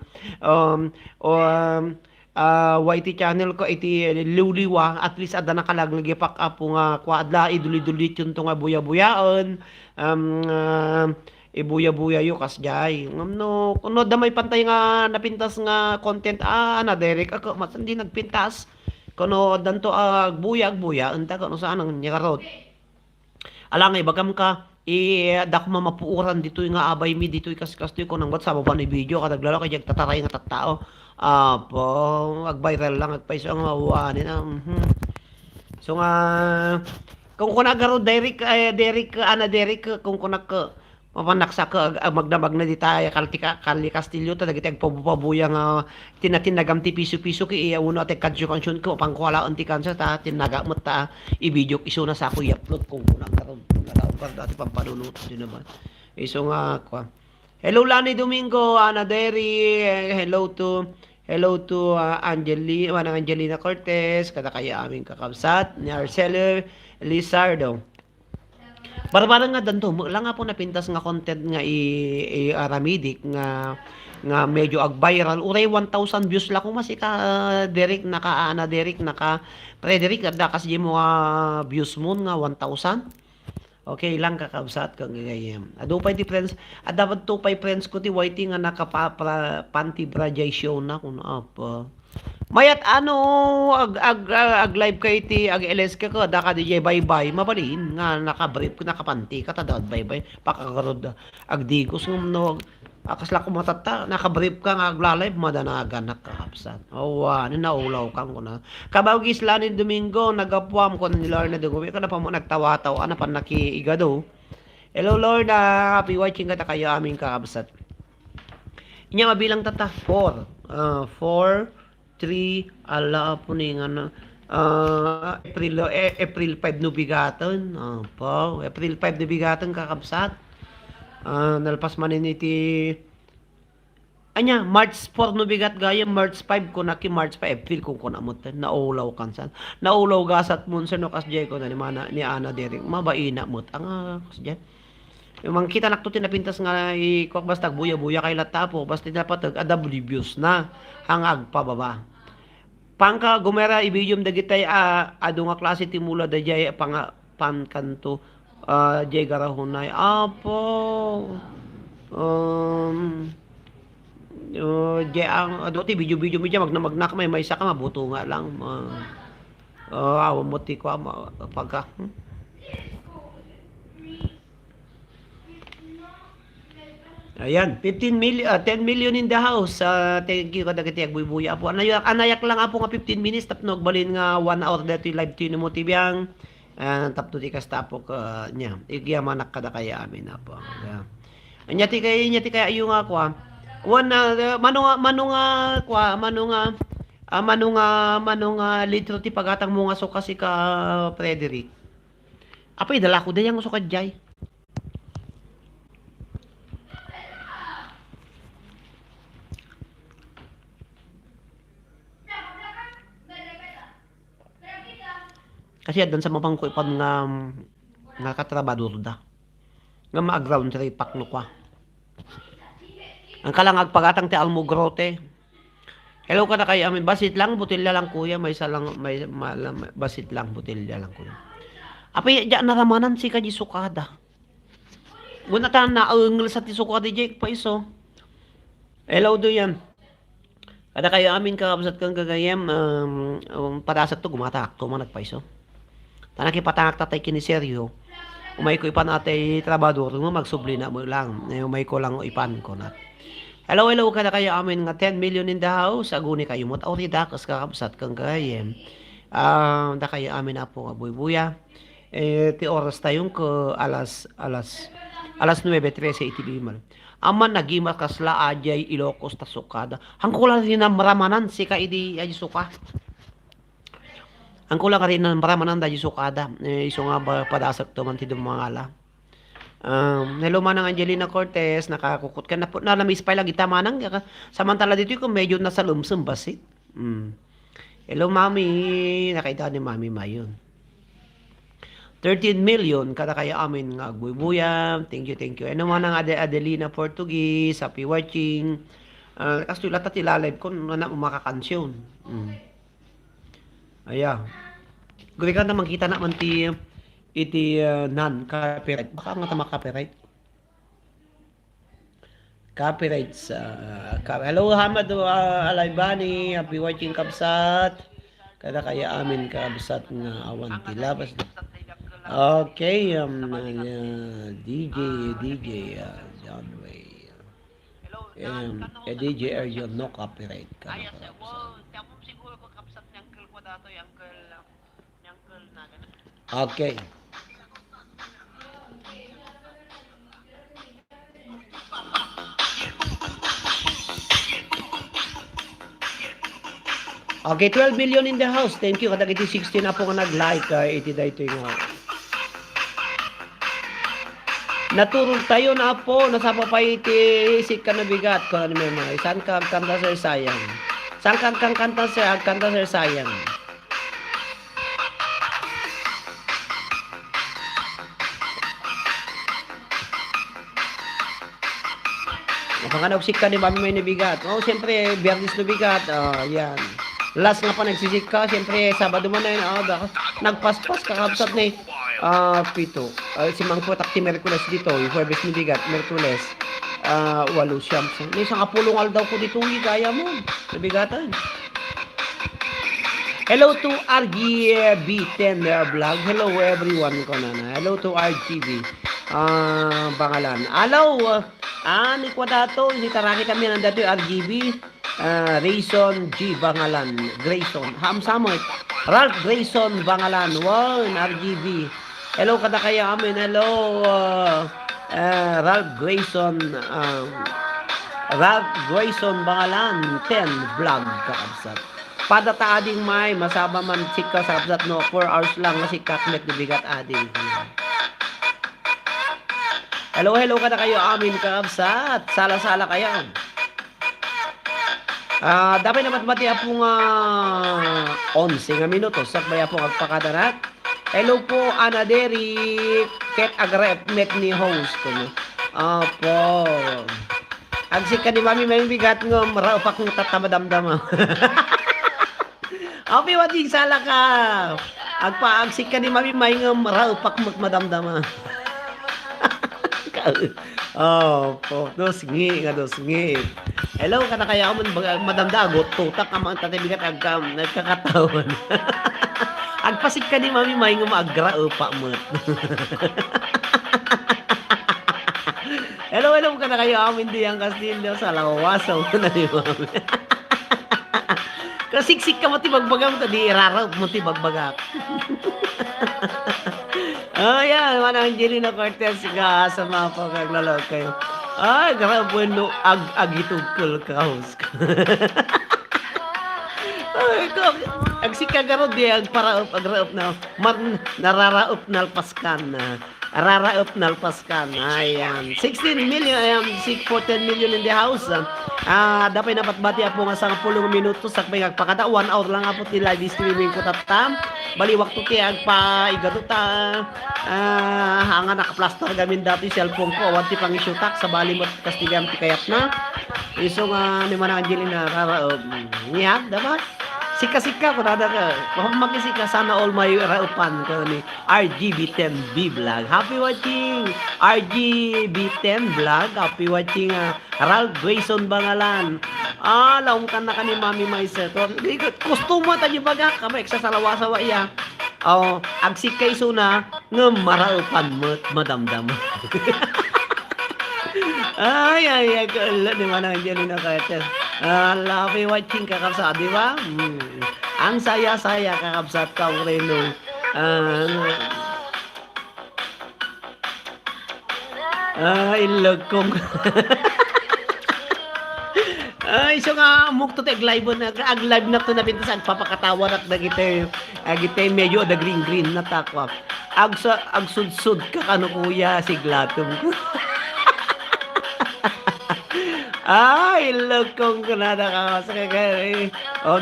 YT channel ko iti liwliwa at least ada nakalaglagi pak apo nga kwadla iduli-duli yun to nga buya-buyaon ibuya-buya yo kas jay no kuno damay pantay nga napintas nga content na Derek ako mas hindi nagpintas kuno danto buya unta kuno saan ang nyakarod alangay bagam ka dak mamapuuran dito nga abay mi dito kas ko nang WhatsApp pa ni video kadaglalo kay tataray nga tattao po ag-viral lang agpaiso ang mawani na so nga kung kunagaro Derek kung kunak mapanaksa ka magdamag na di tayo Kali Castillo ta dagiti agpabuya nga tinatinagam ti piso-piso ki uno ate kansyon ko pangkuwala ti kansa ta tinaga mo ta i-video iso na sa ako i-upload kung kunagaro ka dati pampanunot din naman iso nga kwa hello Lani Domingo Ana Derry hello to Angelina Cortez kada kaya aming kakabsat ni Arcelo Lizardo barbarang nga danto lang nga po napintas nga content nga aramidik nga medyo ag-viral uray 1,000 views lang kung masika Derek naka Derek naka Frederick kada kasi mo views mo nga 1,000 okay lang kakabsat kang gayem adupay ti friends dapat to pay friends ko ti YT nga panti brajay show na kun apa mayat ag live kay ti ag LS ka da ka DJ bye mabalin nga naka-brief nakapanti ka ta bye pakagarod ag digos no akasla ko matata naka-brief ka nga agla-live madanagan nakakapsat awa ni naulaw kang kuna kabawgis Lani Domingo nagapuam ko ni Lorna Dugoy ka na pa mo nagtawa-taw ana pa nakiigado hello Lorna happy watching ka ta kayo aming kakabsat inya mabilang tata 4 3 ala po ni nga April 5 no bigatan po April 5 no bigatan kakabsat nalpas man iti anya March 4 no bigat gaya March 5 ko naki March 5 April kung kunamot naulaw kansan naulaw gasat mun sa no kasjay ko na ni Ana Derek mabaina mot ang kasjay yung kita nakto tinapintas nga ikok basta buya-buya kay latapo basta dapat adabli views na hangag pababa pangka gumera ibidyo dagitay adu nga klase ti mula da jay pankanto jay garahunay apo jay ang adu ti video magnak may isa ka mabuto nga lang awam mo ti ko pagka ayan, 10 million in the house. Thank you kada kiti agbuy-buya apo. Anayak lang apo nga 15 minutes tapno balin nga 1 hour dati live tino mo tibiyang. Tapno ti kastapo ka nya. Igiyamanak kada kaya amin apo. Nya ti kaya ayo nga kwa. Manunga litro ti pagatang mo nga so kasi ka Frederick. Apay dala ko dayang so kadjay. Kasi adan sa mapangkuipan nga katrabador da. Nga ma-ground sa ipak no kwa. Ang kalangag pagatang ti almogrote. Hello ka na kay amin. Basit lang, butilya lang kuya. May isa lang, basit lang, butilya lang kuya. Apay, diyan naramanan si Kaji Sukada. Guna ta na angel sa tisuko ka DJ pa iso. Hello do yan. Kada kayo amin kakabsat kang gagayem padasat to gumatak to man nagpaiso. Tanaki patak tatay kini seryo. Umay ko ipan atay trabador mo magsubli na mo lang. Umay ko lang ipan ko na. Hello kada kayo amin nga 10 million in the house. Aguni kayo mot awri dakas kakabsat kang gagayem. Da kayo amin na po buya. Ti oras tayong ko alas 9:13 itibimal. Aman nagima kasla ajay Ilocos ta sukada. Hangkula rin na maramanan si kaidi ay suka. Hangkula ka rin na maramanan da sukada. Iso nga ba padasak to man ti dumangala. Hello manang Angelina Cortez, nakakukut ka na po. Nalamis pa lang itamanang. Samantala dito ko medyo nasa lumsum basit. Hello mami, nakita ni mami mayon. 13 million kada kaya amin nga agbubuya. Thank you. Ano man ang Adelina Portuguese, happy watching. Kasi lahat ti live ko na makakansyon. Aya. Guri ka na makita na man ti iti non-copyright. Baka nga tama copyright. Copyright sa hello Hamad Alaybani, happy watching kabsat. Kada kaya amin kabsat nga awan ti labas. Okay, DJ John Way. DJ Ariel, no copyright ka. Siguro ko kapsat ng uncle ko dato, yung uncle na ganun. Okay. Okay, 12 million in the house. Thank you. Kadag iti 16 na po nga nag-like. Iti dito yung naturong tayo na po. Nasapa pa iti isik ka na bigat. Kung ano may mga. Saan ka agkanta sir sayang? Saan ka agkanta sir? Agkanta sir sayang. Napanganagsik ka ni mami may nabigat. Oh, siyempre, biyernes na bigat. Yan. Last nga pa nagsisik ka, siyempre, Sabado man na yun, nagpaspas, kakabsat na pito. Si Mangko, takti Merkules dito, yung Huwebes ni Bigat, Merkules, 8 siyam. May isang apulungal daw ko dito, gaya mo, nabigatan. Hello to RGB10 vlog. Hello everyone ko na. Hello to RGB. Bangalan. Hello, ni Quadato, hindi taraki kami nandito yung RGB. Rayson G. Bangalan, Grayson, Hamsamot, Ralph Grayson Bangalan, wow, RGB. Hello kada kaya amin, hello, Ralph Grayson Bangalan, 10 vlog kaabsat. Padata ading may, masaba man sika sa absat no, 4 hours lang, kasi kakmet na bigat ading. Hello kada kayo amin kaabsat, sala-sala kayo. Dapat naman mati apong 11 nga minutos sakbay apong agpakadarat. Hello po Ana Derek ket agrep met ni host ko. Apo. Agsik ka ni mami may bigat nga marapak ng tatamadamdam. Api wadi sala ka. Agpaagsik ka ni mami may nga marapak madamdam. Po, dosngi. Hello, kana kaya mo madamdagot, tutak ka mga tatibigat nagkakatawan. Agpasik ka ni mami may nga maagra pa mo. Hello, kana kaya amin diyang Castillo sa lawasaw na ni mami. Kasiksik ka mo ti bagbagam ta di iraraw mo ti bagbagak. Yan, manang Angelina Cortez ka sa mga pagkaglalaw kayo. Ay, grabe bueno agitugkol ka host. Ay, agsikagaro di agparaop agraop na nararaop nalpaskan na. Raraop nalpaskan. Ayan. 16 million, ayan, 14 million in the house. Dapat napatbati ako nga sa 10 minuto sakbay agpakada 1 hour lang apo ti live streaming ko tatam. Bali waktu ti agpa igaduta hanga nakaplaster gamin dati cellphone ko awan ti pangisyutak sa bali mo kastigam ti kayat na. Iso nga ni Manang Angelina raraop. Niya, dapat Sika-sika ko nada ka. Kung magisika sana all my raupan ko ni RGB10B vlog. Happy watching RGB10 vlog. Happy watching Ralph Grayson Bangalan. Laong ka na ka ni Mami Maisa. Kustumo tayo baga. Kama eksasalawa-sawa iya. Agsikay suna nga maraupan mo madamdam. Ay, di ba na dyan na kates? Happy watching kakabsat, di ba? Ang saya-saya kakabsat ka reno. Ilog kong. So nga, mukto te live na, ag-live na to na pintas, agpapakatawa rak na kita, agite medyo da green na takwa. Agsud-sud ka kano kuya, siglatom ko. Ilog kong kanada ka masakay.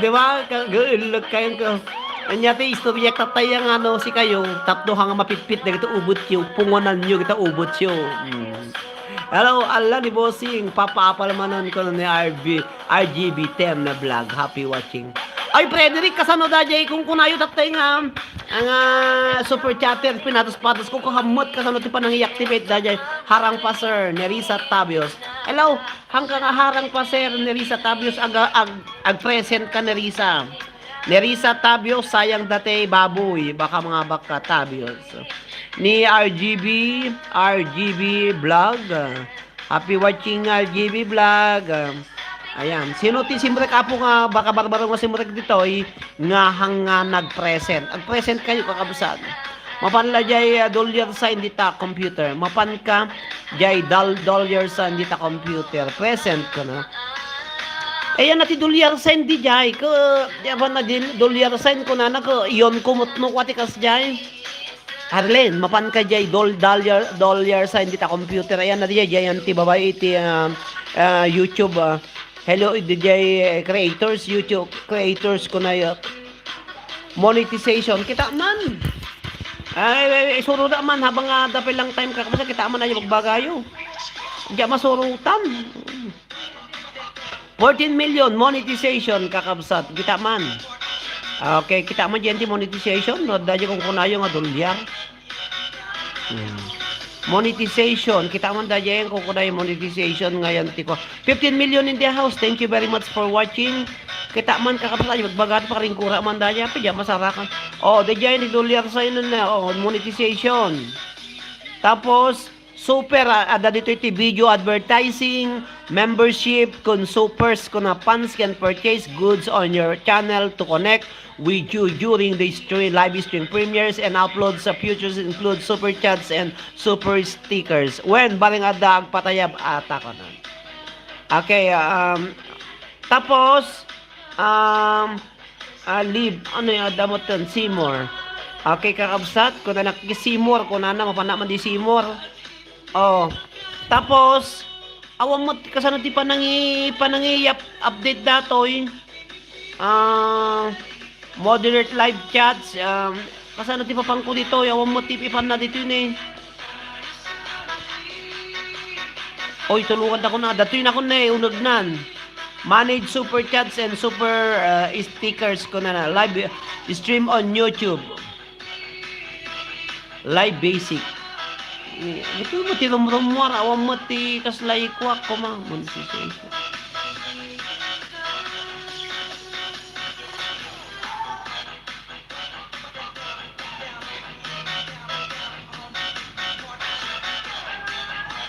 Di ba? Ilog kayo ko. Anyate istorya tatayang si kayo, tatlo hang mapitpit na kita ubot yung pungonan nyo, kita ubot yung. Hello, Allah ni Bossing, papaapalmanon ko ni RGB10 na vlog. Happy watching. Ay, Frederick, kasano da jay kung kunayo tatay nga ang super chatter pinatos-patos ko hamot kasano ti panang i-activate da jay harang pa sir Nerissa Tabios. Hello, hanggang harang pa sir Nerissa Tabios ag present ka Nerissa. Nerissa Tabios sayang dati baboy baka mga baka Tabios. Ni RGB vlog. Happy watching RGB vlog. Ayan, sino ti simrek apo nga baka barbaro nga simrek dito nga hanga nag-present. Ag-present kayo kakabsat. Mapan la jay dolyar sa hindi ta computer. Mapan ka jay dolyar sa hindi ta computer. Present ka na. Ayan nati dolyar sa hindi jay ko yaban na dolyar sa ko na ko iyon kumot no kwati kas jay. Arlen, mapan ka jay dolyar sa hindi ta computer. Ayan na jay anti babae iti YouTube hello, DJ creators, YouTube creators ko na yun. Monetization, kita man. Suro na man, habang dapil lang time ka, kasi kita man na yung magbagayo. Diyan masurutan. 14 million monetization kakabsat, kita man. Okay, kita man dyan di monetization, dahil kung kunayo nga dolyar. Monetization, kita man dahil kung kunay monetization ngayon tiko 15 million in the house. Thank you very much for watching. Kita man kakapatay magbagat pa rin kura man dahil pa diyan masarakan. Dahil ni dolyar sa ino na monetization. Tapos super ada dito iti video advertising, membership, kun supers kun fans can purchase goods on your channel to connect with you during the live stream premieres and uploads sa futures include super chats and super stickers. When baring ada agpatayab ata ko na. Okay, tapos live ano yung adamot ton Seymour. Okay kakabsat ko na Seymour ko na mapana man di Seymour. Tapos awam mo kasano ti panangi update datoy. Moderate live chats kasano ti papangko dito awam mo ti ipan na dito ni. Tulungan ako na datoy na ko na unod nan. Manage super chats and super stickers ko na live stream on YouTube. Live basic. Ito mo ti rumrumwar awam mo ti kaslay kwak ko ma monetization.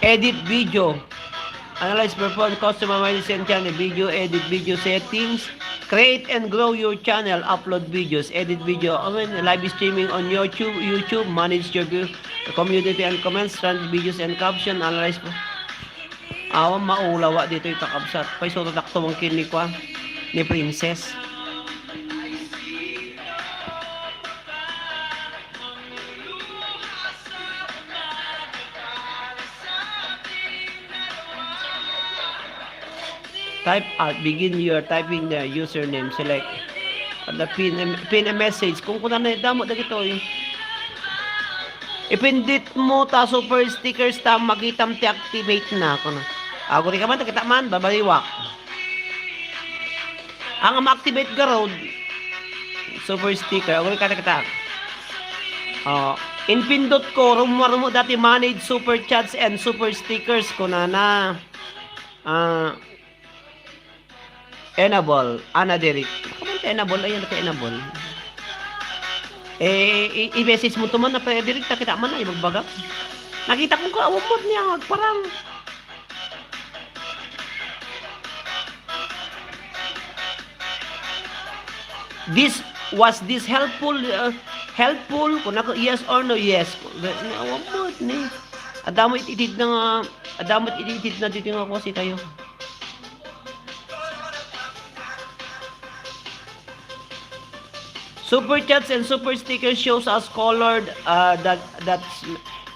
Edit video. Analyze, perform, customize and channel video, edit video settings, create and grow your channel, upload videos, edit video, live streaming on YouTube, manage your community and comments, transcribe videos and caption, analyze po. Awang maulawa dito yung kakabsat. Pay so takto mong kinig ko ni Princess. Type out, begin your typing the username, select the pin a message. Kung kuna na damo dagito ipindit mo ta super stickers ta magitam ti activate na kuno. Ako rin ka man kita man babaliwak. Ang ma-activate garod super sticker. Okay, kata-kata. Inpindot ko, rumo dati manage super chats and super stickers ko na. Enable, Ana Derek. Kaman ka enable, ayun ka enable. I-message mo to man na pa Derek, kita man na ibagbaga. Nakita ko ka, awamot niya, parang. Was this helpful? Helpful? Kung ako, yes or no, yes. Awamot ni. Adamot itid na dito nga ako si kayo. Super chats and super stickers shows us colored that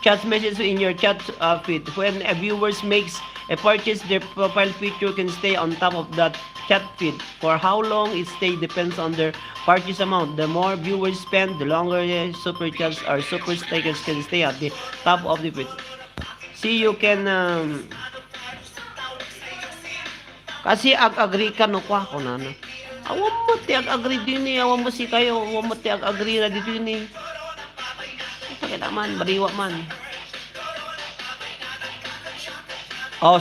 chat message in your chat feed. When a viewer makes a purchase, their profile picture can stay on top of that chat feed. For how long it stays depends on their purchase amount. The more viewers spend, the longer super chats or super stickers can stay at the top of the feed. See, you can kasi agree ka no kwa ko na. Awam mo ti agree din ni, awam mo si kayo, awam mo ti agree na dito ni. Sakit naman, bariwa man.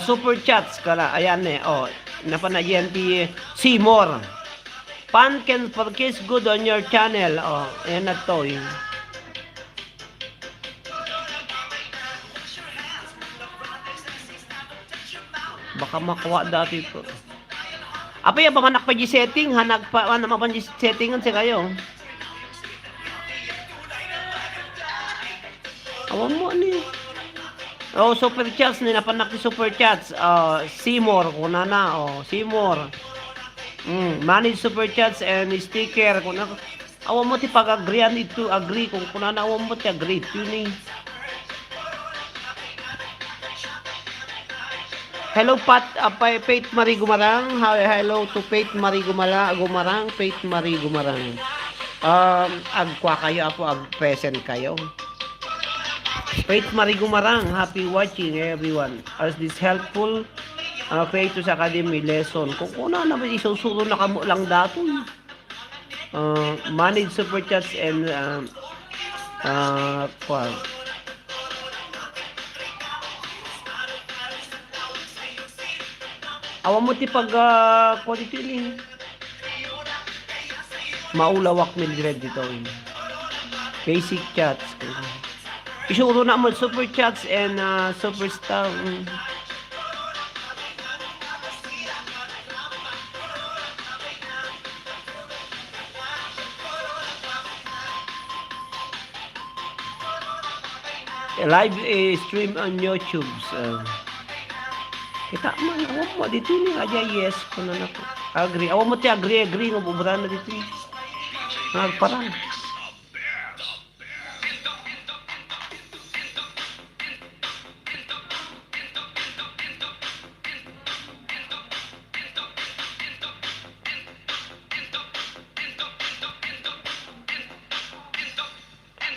Super chats kala, ayan napanagyan ti Seymour. Pan can purchase good on your channel. Ayan na to. Baka makuha dati to. Apa ya pamanak pa setting hanag pa ano mapan settingan si kayo. Awan mo ni. Super chats ni napanak ni super chats. Seymour kuna na Seymour. Manage super chats and sticker kuna. Awan mo ti pag-agreean ito agree kung kuna na awan mo ti agree tuning. Hello Faith Marie Gumarang. Hello to Faith Marie Gumarang. Faith Marie Gumarang. Agkwa kayo apo present kayo. Faith Marie Gumarang, happy watching everyone. As this helpful Creators Academy lesson. Kung kuna na ba isusuro na kamo lang dato. Manage super chats and awan mo ti pag quality ni. Maulawak Mildred dito. Basic chats. Isuro na mo super chats and super stuff. Live stream on YouTube. Kita man, awam mo dito ni aja yes ko na nako. Agree. Awam mo ti agree nga bubura na dito. Nagparang.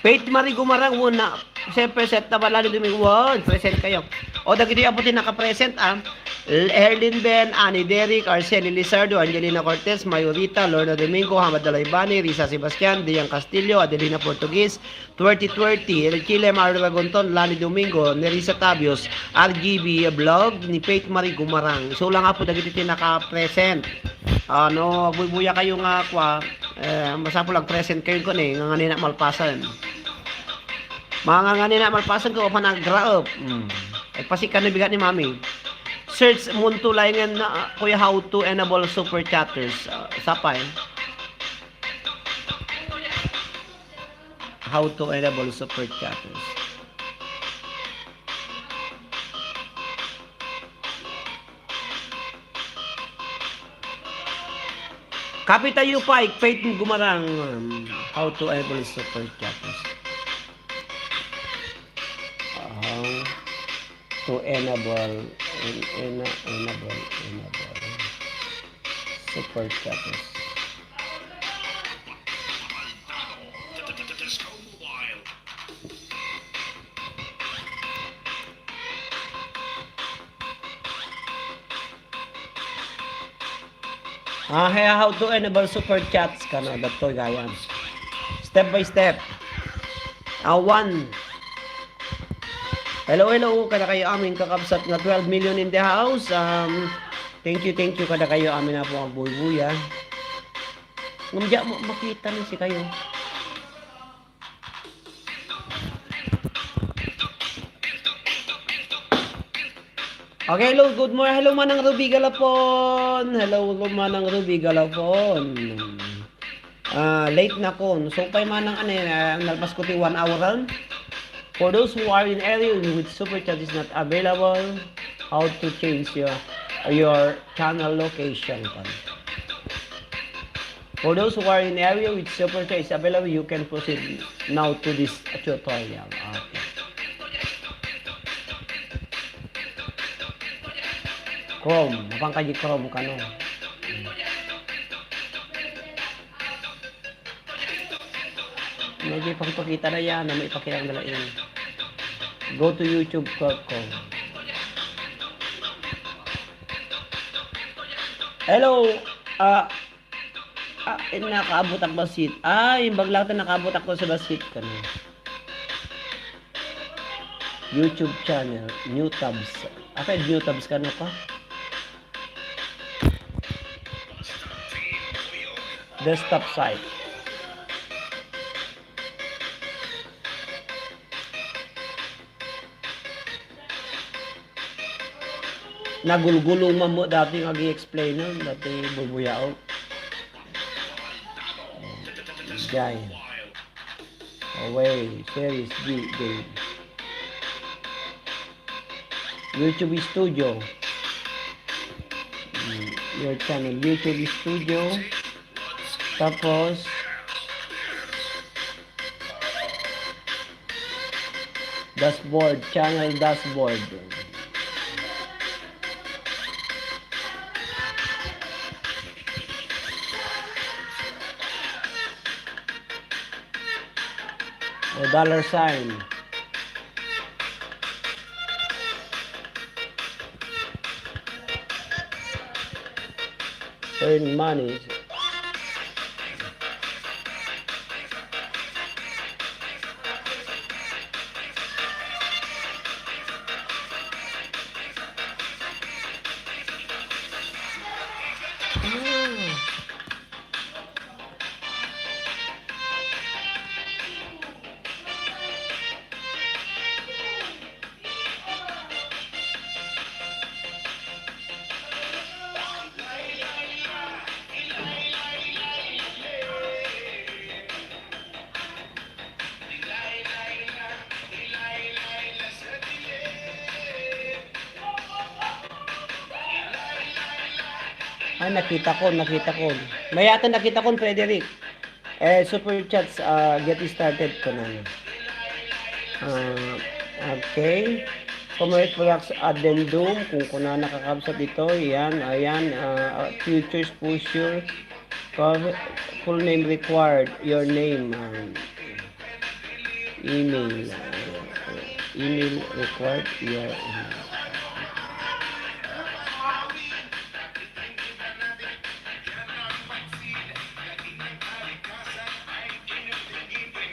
Faith Marie Gumarang muna. Siyempre, set na balalo dumiwan. Present kayo. Dagiti abutin naka-present Erlin Ben, Annie Derrick, Arceli Lizardo, Angelina Cortez, Mayorita, Lorna Domingo, Hamad Dalaybani, Risa Sebastian, Dian Castillo, Adelina Portuguese, 2020, El Chile, Mario Ragonton, Lani Domingo, Nerissa Tabios, RGB Vlog, ni Faith Marie Gumarang. So lang nga po dagiti naka-present. Buya kayo nga kwa, masapo lang present kayo ko ni, nga nina malpasan. Mga nga nina malpasan ko, panag-graop. Pasikan na bigat ni Mami. Search munto laingan na kuya how to enable super chatters. Sapay. How to enable super chatters. Kapita yu pa, Faith Gumarang. How to enable super chatters. To enable super chatters. How to enable super chats ka na. Dato gayan. Step by step. One. Hello, kada kayo aming kakabsat nga 12 million in the house. Thank you kada kayo amin na po ang buy-buya. Ngamdya mo makita na si kayo. Okay, hello, good morning. Hello, Manang Ruby Galapon. Hello, Manang Ruby Galapon. Late na ko. So, pa'y manang nalpas ko 1 hour round. For those who are in area with super chat is not available, how to change your channel location. For those who are in area with super chat is available, you can proceed now to this tutorial. Okay. Chrome, mapang kaji Chrome ka no. Medyo ipakita na yan na may ipakita ang dalain. Go to youtube.com. Hello, nakaabot ang basit. Yung baglatan nakaabot ako sa basit ka no. YouTube channel, new tabs. New tabs ka no pa? Desktop site. Nagulgulong man mo dati nga gi-explain nun, dati bubuyao. Guy. Away, series B game. YouTube Studio. Your channel, YouTube Studio. Tapos dashboard, channel dashboard. O $sign. Earn money. Nakita ko. Mayata nakita ko, Frederick. Super chats, get started ko na. Okay. Commerce products addendum. Kung kuna nakakabsat ito, yan, ayan. Futures pusher. Full name required. Your name. Email. Email required. Your email.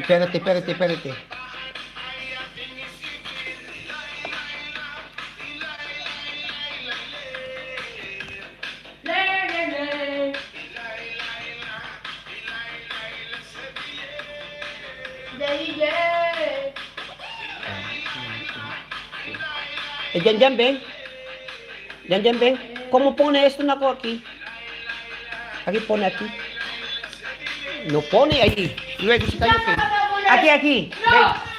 Perete. Diyan, Beng. ¿Cómo pone esto na ko aquí? Aquí pone aquí. No pone ahí. Luego si tayo aquí.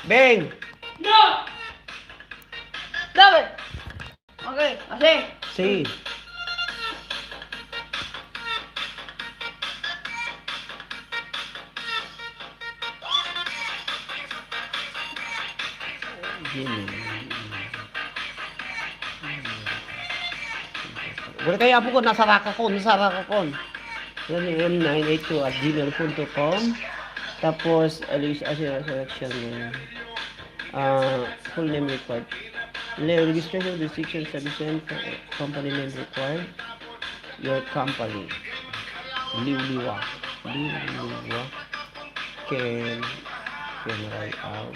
Ven. No. Dame. Okay, así. Sí. Wala kaya po ko, nasa raka ko. m982@gmail.com. Tapos, selection full name required. Registration restriction submission company name required. Your company. Liwliwa. Liwliwa. Ken Rayaw.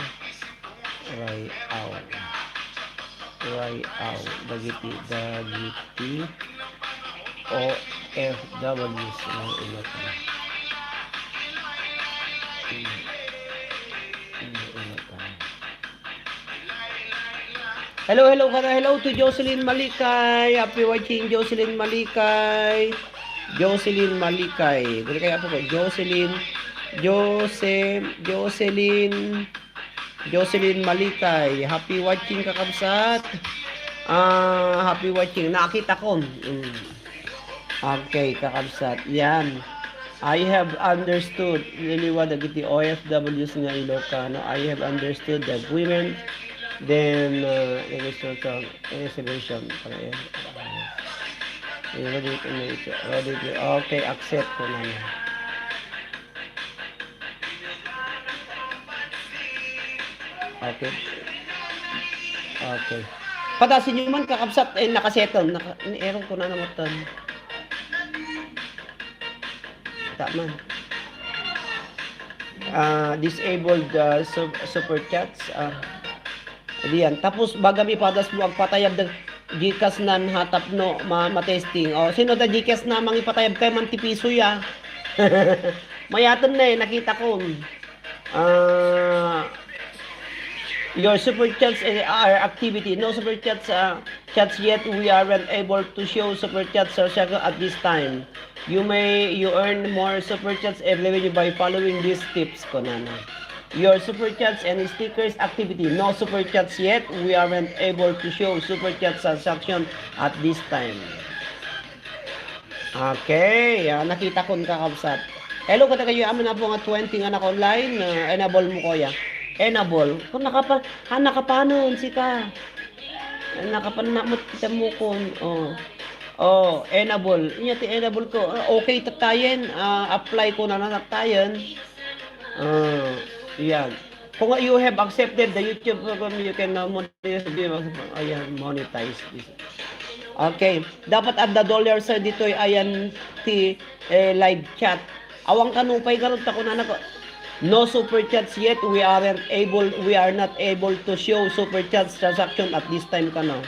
Rayaw. Dagiti. OFWs. Hello to Jocelyn Malikay. Happy watching Jocelyn Malikay. Dili kaya po ko Jocelyn Malikay. Happy watching kakabsat. Happy watching. Nakita ko. Okay, kakabsat. Yan. I have understood. Liliwa dagiti OFWs nga Ilocano. I have understood that women then reservation. Okay, accept ko na. Okay. Patasin nyo man kakabsat nakasettle. Erong ko na naman. Tama. Disabled super chats. Diyan. Tapos bagami padas mo ang patayab ng Gcash nan hatap no ma-testing. Sino da Gcash na mang ipatayab kay man tipiso ya. Mayaton na nakita ko. Your super chats are activity. No super chats yet. We aren't able to show super chats at this time. You earn more super chats every by following these tips ko na. Your super chats and stickers activity. No super chats yet. We aren't able to show super chat transaction at this time. Okay. Nakita ko kakabsat. Hello kada kayo. Amin na po nga 20 nga online. Enable mo ko ya. Enable. Kung nakapanon si ka. Nakapanamot kita mo ko. Enable. Inya ti enable ko. Okay tatayen. Apply ko na natatayen. Yan. Kung you have accepted the YouTube program, you can monetize this. Okay. Dapat at the dollar sa dito ayan ti live chat. Awang kanupay karon ta kunan ako. No super chats yet. We are not able to show super chats transaction at this time kano.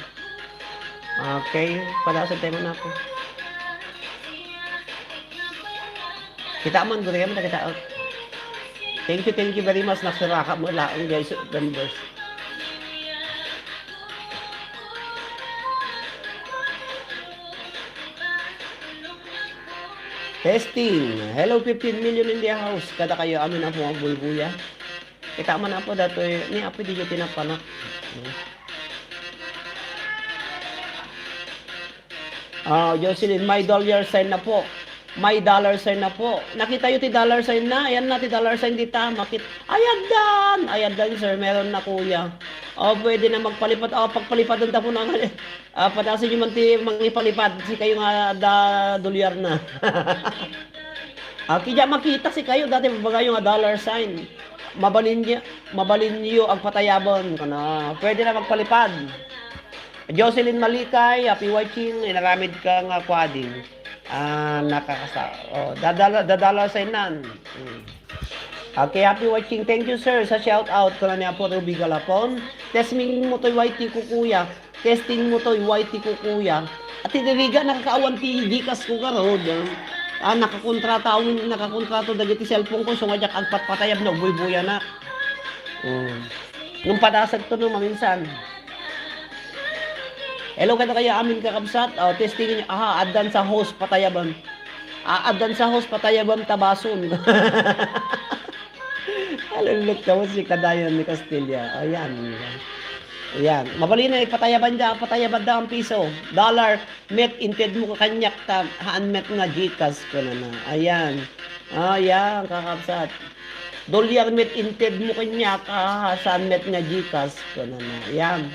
Okay. Para sa tema na ako. Kita man guri man kita out. Thank you very much. Nagsaraka mo laong guys, members. Testing. Hello, 15 million in the house. Kada kayo amin na po ang bulbuya. Kita man na po dato ni api di tinapanak. Jocelyn, my dollar sign na po. May dollar sign na po. Nakita yung ti dollar sign na. Ayan na ti dollar sign dita. Ayan dan sir. Meron na kuya. Pwede na magpalipad. Pagpalipad doon tapo na. Patasin nyo man ti mangipalipad. Si kayo nga dolyar na. Kaya makita si kayo. Dati mabagay yung dollar sign. Mabalin nyo ang patayabon. Pwede na magpalipad. Jocelyn Malikay. Happy watching. Inaramid ka nga quading. Dadala sa inan. Okay, happy watching. Thank you sir sa shout out ko na niya po Ruby Galapon. Testing mo to'y YT ko kuya. At tiniriga nakakaawan ti Gcash ko karod. Nakakontrato dagiti cellphone ko so nga jak agpat patayab na buy-buya na. Nung padasag to no maminsan. Hello kada kaya amin kakabsat. Testingin nyo. Addan sa host patayaban. Addan sa host patayaban tabason. Halulok ka mo si Kadayon ni Castilla. Ayan. Mabali na patayaban da ang piso. Dollar met inted mo kanyak ta haan met nga Gcash ko na. Ayan. Ayan kakabsat. Dolyar met inted mo kanyak saan met nga Gcash ko na. Ayan.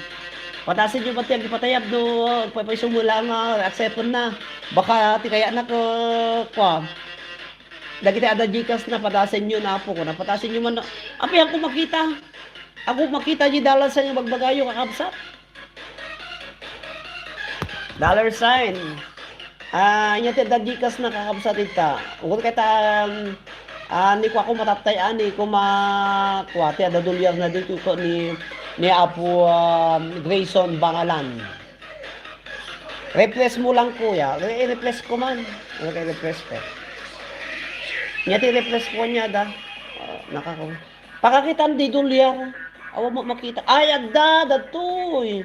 Patasin nyo pati ang ipatayab no, sumula nga, accepton na. Baka ti kaya na kwa. Dagiti ada Gcash na, patasin nyo na po ko na. Patasin nyo man na. Api, ako makita di dollar sa inyo magbagayo kakabsat. Dollar sign. Nya ti dadikas na kakabsat ita. Ugod kita ni ko ako matatay ani ko kuha ti adadulyar na dito ko ni Apo Grayson Bangalan. Replace mo lang kuya. I-replace ko man. Okay, replace ko. Nya ti replace ko niya da. Nakako. Pakakitan di dulyar. Awa mo makita. Ay adda datoy.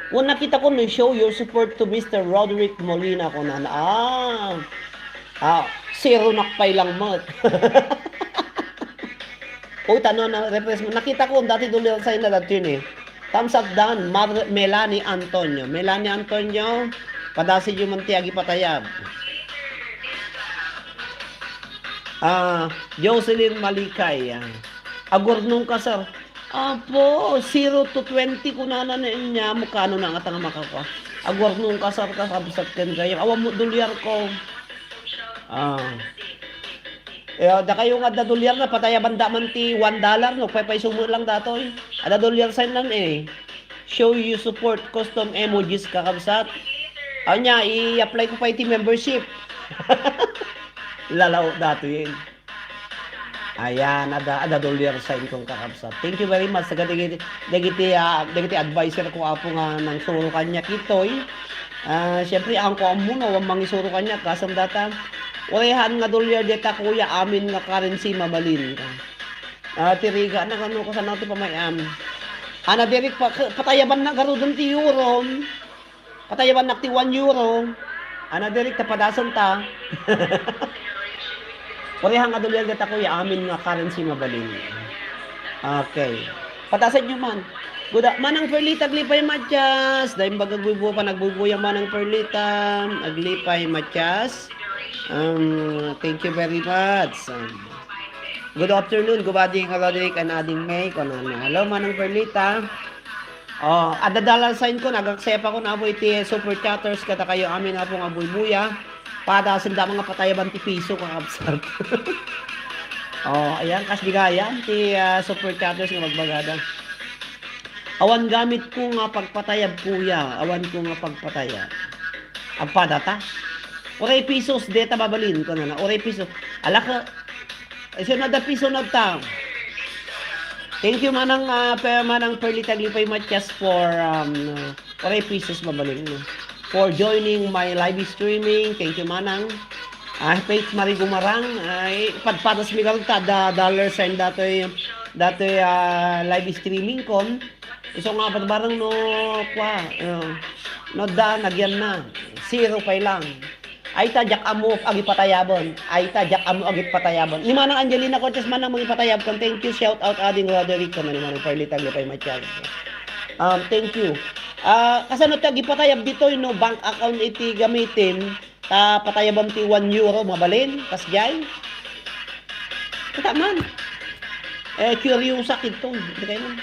Kung nakita ko no, show your support to Mr. Roderick Molina ko na. Zero nakpay lang mo. O, tanong na repress mo. Nakita ko, dati doon sa ina dati yun eh. Thumbs up down, Melanie Antonio. Melanie Antonio, padasi yung mantiagi patayab. Jocelyn Malikay. Agor nung kasar. Apo, 0 to 20 ko na niya, mukano na nga tanga makakwa. Agwar nung kasar ka sabsat kan kayo. Awa mo dolyar ko. Da kayo nga da dolyar na pataya banda man ti $1 no, pay sumo lang datoy. Ada dolyar sign lang eh. Show you support custom emojis kakabsat. Anya i-apply ko pa iti membership. Lalaw dato yun. Ayan, ada dolyar sign kong kakabsat. Thank you very much sa dagiti advisor ko apo nga nang suro kanya kitoy. Syempre ang ko muna wang mangisuro kanya kasam data. Orehan nga dolyar deta kuya amin nga currency mabalin. Tiriga na kano ko sa nato pamayam. Ana Derek patayaban na garudon ti euro. Patayaban na ti 1 euro. Ana Derek tapadasan ta. Parehang adulyar gata kuya amin nga currency mabalin. Okay. Patasan nyo man. Guda manang perlita aglipay matyas. Dahil bagagbubo pa nagbubuya manang perlita aglipay matyas. Thank you very much. Good afternoon, gubading Roderick and Ading May. Hello manang perlita. Adadala sign ko nagaksepa ko na po iti super chatters kata kayo amin nga po nga bubuya. Pada senda mga patayaban ti piso kung absurd. Ayan, kasbigayan ti super chatters nga magbagada. Awan gamit ko nga pagpatayab kuya. Awan ko nga pagpatayab. Agpadata. Oray pisos deta babalin ko na. Oray pisos. Alaka. Iso na da piso na ta. Thank you manang perlita glipay matyas for oray pisos babalin no. For joining my live streaming. Thank you manang. Faith Marie Gumarang. Padpatas mi kang tada dollar sign datoy live streaming kon. Iso nga barang no kwa. No da nagyan na. 0 pay lang. Ay tajak amo agi patayabon. Ay tajak amo agi patayabon. Ni manang Angelina Cortez manang mga patayab kon. Thank you. Shout out ading Roderick kon ni manang perlita glipay matyas. Thank you. Kasano ta gipatayab dito no bank account iti gamitin patayabam ti 1 euro mabalin kasjay. Kita man. Curious sakit to. Di kayo man.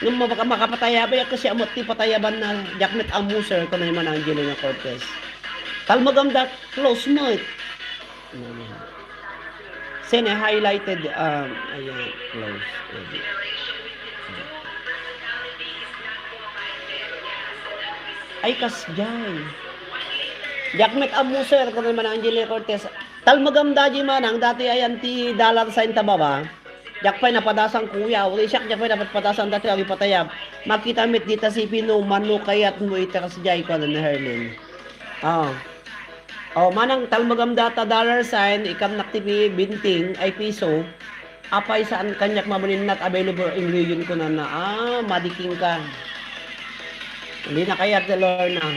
Nung makapatayab kasi amot ti patayaban na jakmet amuser ko na naman ang Angelina Cortez. Talmagam that close mo. Sene highlighted ayan close. Ay kasjay. Jakmet amuser ko naman ang Angelina Cortez. Talmagam daji manang dati ayan ti dollar sign ta baba. Jakpay napadasang kuya. Uli siyak jakpay napadasang dati agi patayab. Makita mit dita si Pino mano kayat mo ita kasjay ko na Herlin. Manang talmagam data dollar sign ikam naktibi binting ay piso. Apay saan kanyak mabalin not available in region ko na madiking ka. Hindi na kaya telor na.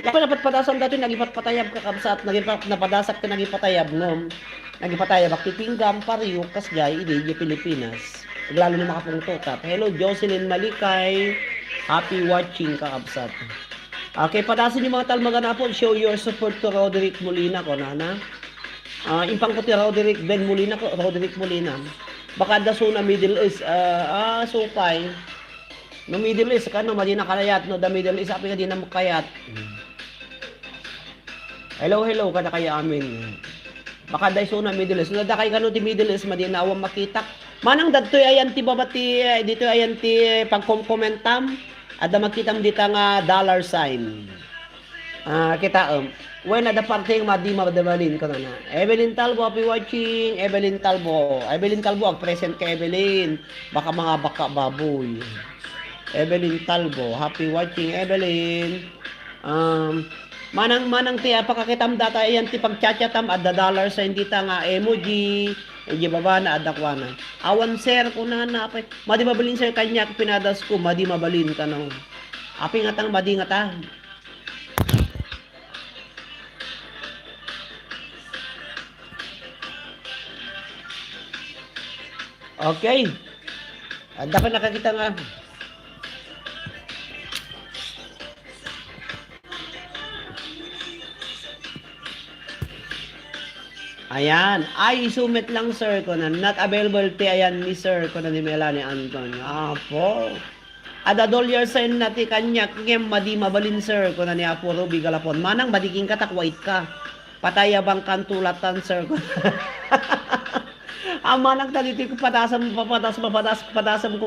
Dapat padasan dati nagipatayab ka kabsat, napadasak ka nagipatayab no. Nagipatayab akipinggam pariyo kasjay idi Pilipinas. Lalo na makapungto tap. Hello Jocelyn Malikay. Happy watching ka kabsat. Okay, padasan yung mga talmagan po. Show your support to Roderick Molina ko nana. Impang ko ti Roderick Ben Molina ko, Roderick Molina. Baka daso na Middle East supay. No Middle East ka no, madi na kalayat no, the Middle East api ka di na makayat. Hello kada kaya amin. Baka dai so na Middle East. No da kay kano ti Middle East madi na awang makita. Manang dadtoy ayan ti babati dito ayan ti pagkomentam. Ada makitam dita nga dollar sign. Kita when ada parting madi madabalin ko na. Evelyn Talbo, happy watching. Evelyn Talbo. Evelyn Talbo, ang present kay Evelyn. Baka mga baka baboy. Evelyn Talbo, happy watching Evelyn. Manang tiya pakakitam data yan ti pagchachatam at $, sa hindi ta nga emoji. Hindi baba na adakwana. Awan sir ko na napay. Madi mabalin sir kanya pinadas ko, madi mabalin ka no. Api nga tang madi nga ta. Okay. Dapat nakakita nga. Ayan. Ay, sumit lang sir ko na. Not available ti ayan ni sir ko na ni Melanie Antonio. Apo. Ada $, sign na ti kanya. Ngem madi mabalin sir ko na ni Apo Ruby Galapon. Manang madiging katakwait ka. Patayabang kantulatan sir ko. Manang taliti ko patasam ko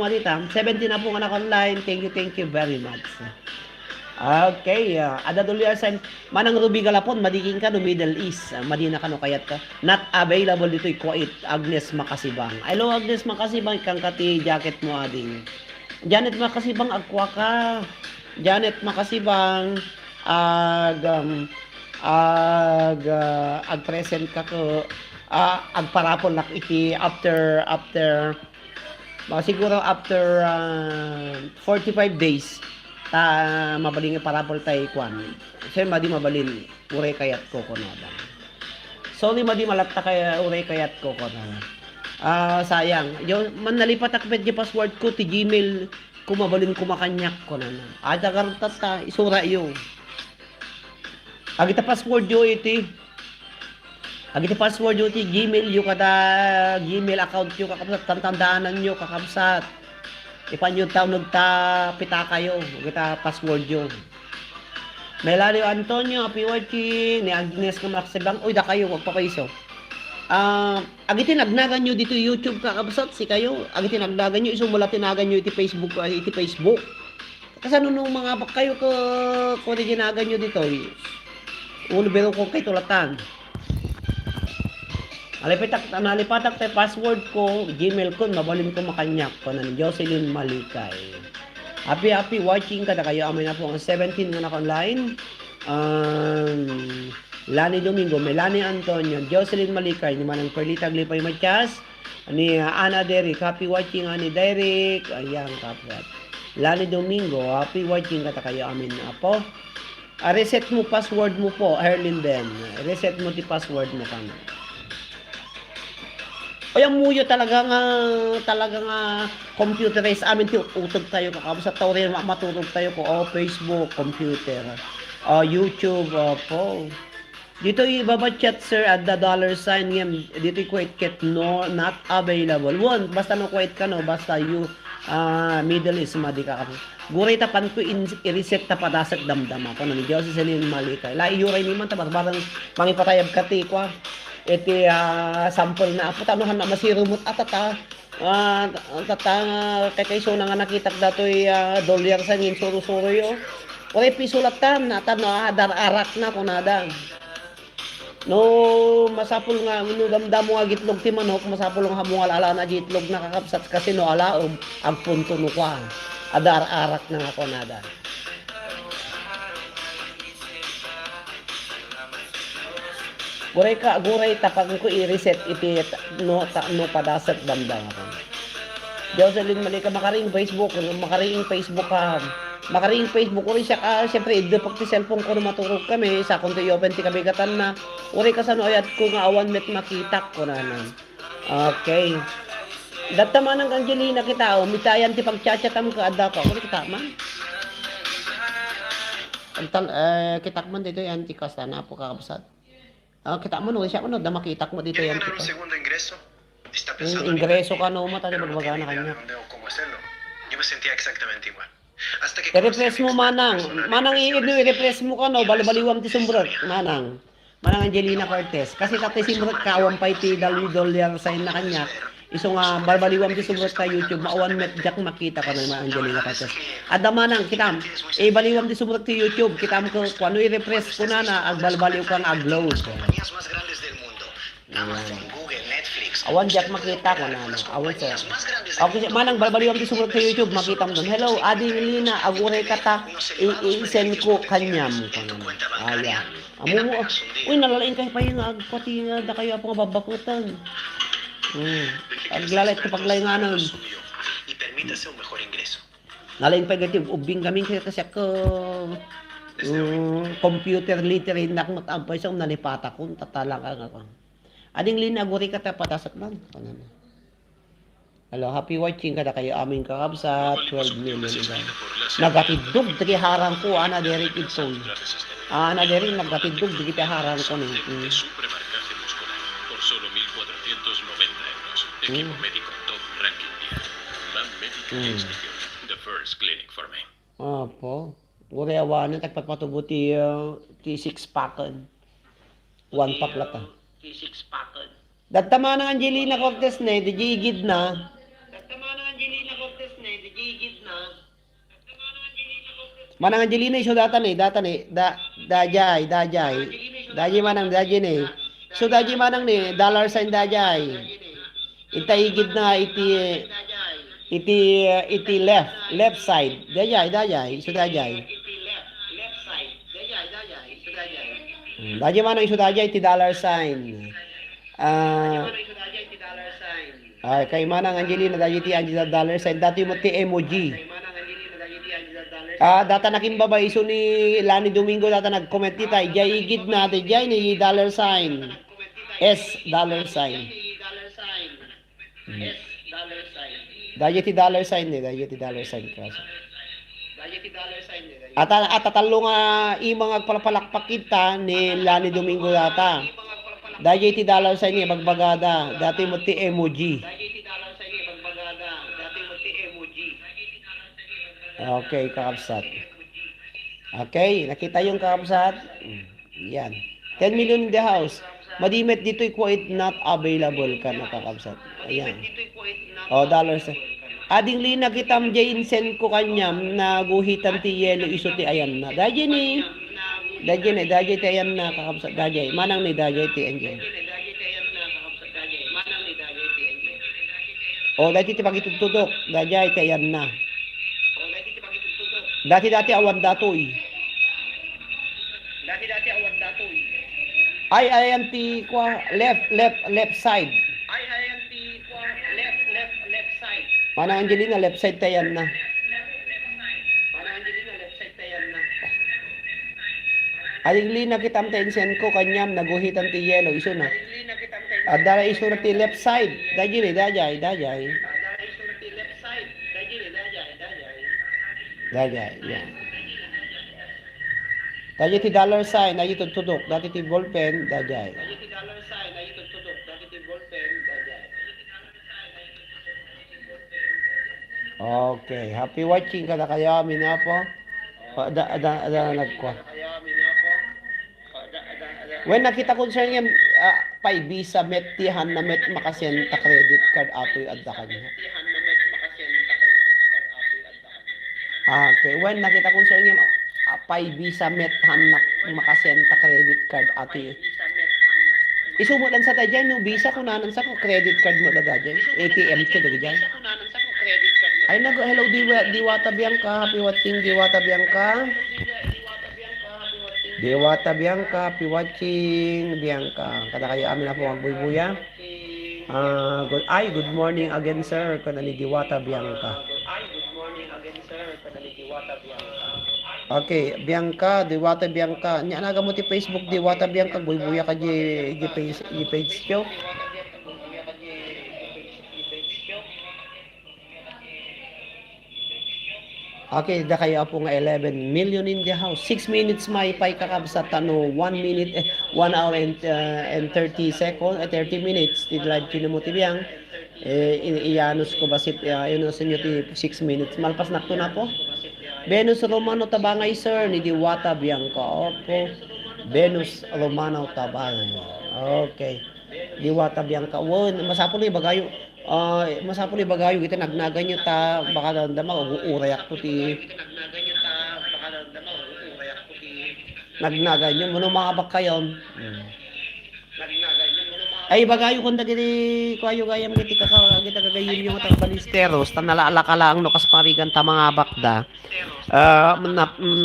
matita. 17 na po anak online. Thank you very much. Okay, ada $, sign. Manang Ruby Galapon, madiging ka no Middle East. Madina ka no kayat ka. Not available dito'y kuwait. Agnes Makasibang. Hello Agnes Makasibang, ikang kati jacket mo ading. Janet Makasibang, agkwa ka. Janet Makasibang, present ka ko. Agparapon nak iti after siguro after 45 days mabaling parapol tay kwan. Sir madi mabalin uray kayat ko kono ba. Sorry madi malatta kay uray kayat ko kono. Sayang. Yo man nalipat akbet di password ko ti Gmail ko mabalin ko makanyak ko na. Ada karta ta isura yo. Agita password yo iti. Agiti password yo ti Gmail yo kada Gmail account yo kakabsat tantandaanan yo kakabsat. Ipan yung taon nagta pita kayo. Kita password yung. Melanie Antonio, happy watching. Ni Agnes ka Makasibang. Uy, da kayo, wag pa paiso. Agiti nagnagan nyo dito YouTube kakabsat si kayo. Agiti nagnagan nyo. Isumula tinagan nyo iti Facebook. Kasi nung mga kayo ko ginagan nyo dito. Ulo bero ko kay tulatan. Nalipatak tayo password ko, Gmail ko, mabalin ko makanyak ko na ni Jocelyn Malikay. Happy watching ka na kayo. Amin na po ang 17 nga online. Lani Domingo, Melanie Antonio, Jocelyn Malikay, ni Manang Perlita Glipay Matias, ni Ana Derek, happy watching ani Derek. Ayan, kaprat. Lani Domingo, happy watching ka na kayo. Amin na po. Reset mo password mo po, Herlin Ben. Reset mo ti password mo kami. O yung muyo talaga nga computerized amin ti utog tayo kakabot sa tao rin matutog tayo ko Facebook, computer, YouTube po. Dito ibaba chat sir at the $, ngem dito i-quit ket no not available. One basta no quit ka no basta you Middle East madi ka. Guray tapan ko i-reset ta padasak damdama ko ni Jocelyn Malikay. La iyuray ni man ta barang mangipatayab kati ko. Iti sample na apo tanuhan na masirumot atata kay so nga nakitak datoy $, sa ngin suro-suro yo. Ore pisulatan na tan arak na kunada. No masapul nga no damdam mo agitlog ti manok masapul nga hamungal ala na gitlog nakakapsat kasi no alaom ang punto no kwa. Adar arak na nga kunada. Guray tapag ko i-reset iti no padasat damdam ako. Jocelyn Malika makaring Facebook ka. Makaring Facebook uri siya ka syempre idepok ti cellphone ko na maturog kami sa kunto i-open ti kabigatan na uri ka sa no ayat ko nga awan met makitak ko na. Okay. Datta man ang Angelina kita mitayan ti pagchachatam ka adda ko. Uri kita man. Kitak man dito yan ti kasta na po kakabsat. Kita mo no, siya no, da makita mo dito yan. Un segundo ingreso. Está pensando ingreso ka no, matali magbagana kanya. Cómo hacerlo. Yo me sentía exactamente igual. Hasta que I-refresh mo manang i-refresh mo ka no, balibaliwam ti sumbrot, manang Angelina Cortez. Kasi tatay simbrot ka, $1 $50 sign na kanya. Iso nga barbaliwam ti sumrot ta YouTube maawan met jak makita ka na Angelina Cortez. Adamanang kitam baliwam ti sumrot ti YouTube kitam ko kuno i-refresh ko na ag balbaliw kang upload. Compañías más grandes del mundo. Amazon, Google, Netflix. Awan jak makita ko na awan sa. Compañías más grandes del Okay, manang balbaliwam ti sumrot ti YouTube makita mo doon. Hello, Adi Lina, agure kata i-send ko kanyam kono. Ayan. Amo mo. Uy, nalalain kay pa yung pati da kayo ako nga babakutan. Aglalit ko paglaynganon. suyo y permítase un mejor ingreso. Nalain pa gati ubing kami kasi ako computer literate na akong matampay sa nalipata ko tatala ka ako. Ading lin aguri ka ta patasak man. Hello, happy watching kada kayo aming kakabsa 12 million ida. Nagatidog diri harang ko ana diri kitson. Ana diri nagatidog diri harang ko ni. Supremarcaje muscular por solo 1.490 euros. Equipo médico top ranking mundial. Man Medical Institute, the first clinic for me. Opo. Uri awanan tagpatpatubuti T6 pakan. 1 pack lata. T6 pakan. Dagtama ng Angelina Cortez na, di gigid na. Dagtama ng Angelina Cortez na, di gigid na. Manang Angelina iso data ni, dajay. Dajay manang dajay ni. So dajay manang ni, dollar sign dajay. Itay gid na iti left side. Dajay. So dajay. Dajay manang iso dajay iti dollar sign. Kay manang Angelina dajay ti Angela dollar sign dati mo ti emoji. Data nakimbabay iso ni Lani Domingo data nag-comment dita jay igid na ti jay ni dollar sign. S dollar sign. Dajay ti dollar sign ni, dajay ti dollar sign kasi. Tatalo nga imang agpalapalakpak kita ni Lani Domingo data. Dajay ti dollar sign ni bagbagada, dati mo ti emoji. Okay, kakabsat. Okay, nakita yung kakabsat? Yan. 10 million in the house. Madimet dito'y quite not available ka na kakabsat. Ayan. Dollars. Ading lina kitam jay insen ko kanyam na guhitan ti yelo iso ti ayan na. Dajay ti ayan na kakabsat. Dajay. Manang ni dajay ti enjay. Dajay ti pagitutudok. Dajay ti ayan na. Dati awan datoy. Ay ayan ti kwa left side. Mana Angelina left side tayan na. Aling lina kitam tension ko kanyam naguhitan ti yellow iso na. Adara iso na ti left side. Dajay. Dajay, yan. Dajay ti dollar sign, ayi tutudok. Dati ti ballpen, dajay. Okay, happy watching ka na kaya amin na po. Nagkwa. When nakita ko siya yung pay visa met tihan na met makasenta credit card ato yung adda kanya. Okay, when nakita ko sa inyo pay visa met hanak makasenta credit card ati. Isumo lang sa tayo no visa ko nanan sa ko credit card mo daga dyan. ATM ko daga dyan. Ay hello Diwata Bianca, happy watching Diwata Bianca. Diwata Bianca, happy watching Bianca. Kada kayo amin na po magbubuya. Good morning again sir kana ni Diwata Bianca. Okay, Bianca, Diwata Bianca. Nya naga mo ti Facebook Diwata Bianca, buy-buya ka di page ko. Okay, da kayo po nga 11 million in the house. 6 minutes may pay kakabsat tano 1 minute 1 hour and 30 seconds 30 minutes ti live mo ti biyang iyanos ko basit yun sa inyo ti 6 minutes malpas nakto na po. Venus Romano Tabangay sir ni Diwata Bianca. Opo. Venus Romano Tabangay. Okay. Diwata Bianca. Wow, masapol ni bagayo. Masapol ibagayo kita nagnagan nyo ta baka dandama uurayak to ti nagnagan nyo muno mga bak kayon. Ay bagayo kung dagiti kayo gayam kita kagayin yung matang balisteros ta nalaala ka lang no kas parigan ta mga bakda.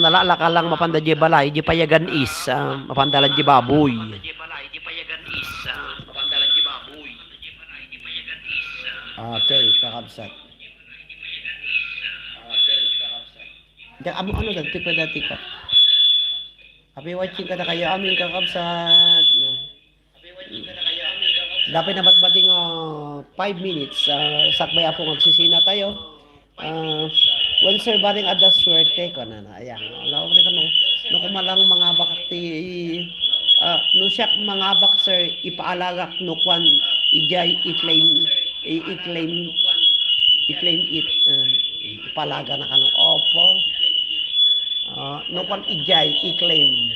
Nalaala ka lang mapanda di balay di payagan is mapandalan di baboy. Okay, kakabsat. Amo ano dati pa dati ka. Happy watching ka na kayo amin kakabsat. Dapat na batbating 5 minutes. Sakbay ako magsisina tayo. When sir baring ada swerte ko na. Ayan. Alam ko no kumalang mga bakti no siya mga bak sir ipaalagak no kwan ijay i-claim it palaga na kano opo no kwan ijay i-claim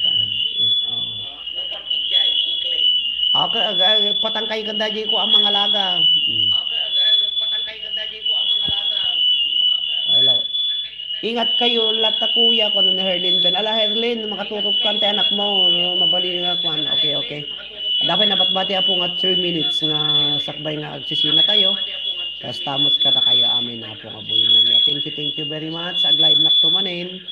patangkay ganda di ko ang mga laga hello ingat kayo lata kuya ko na Herlin Ben ala Herlin makaturog kan te anak mo mabali nga kwan okay dapat na batbati po nga 3 minutes nga sakbay nga agsisina tayo. Kas tamot ka na kayo amin na po nga buya. Thank you very much. Ag live nak tumanin.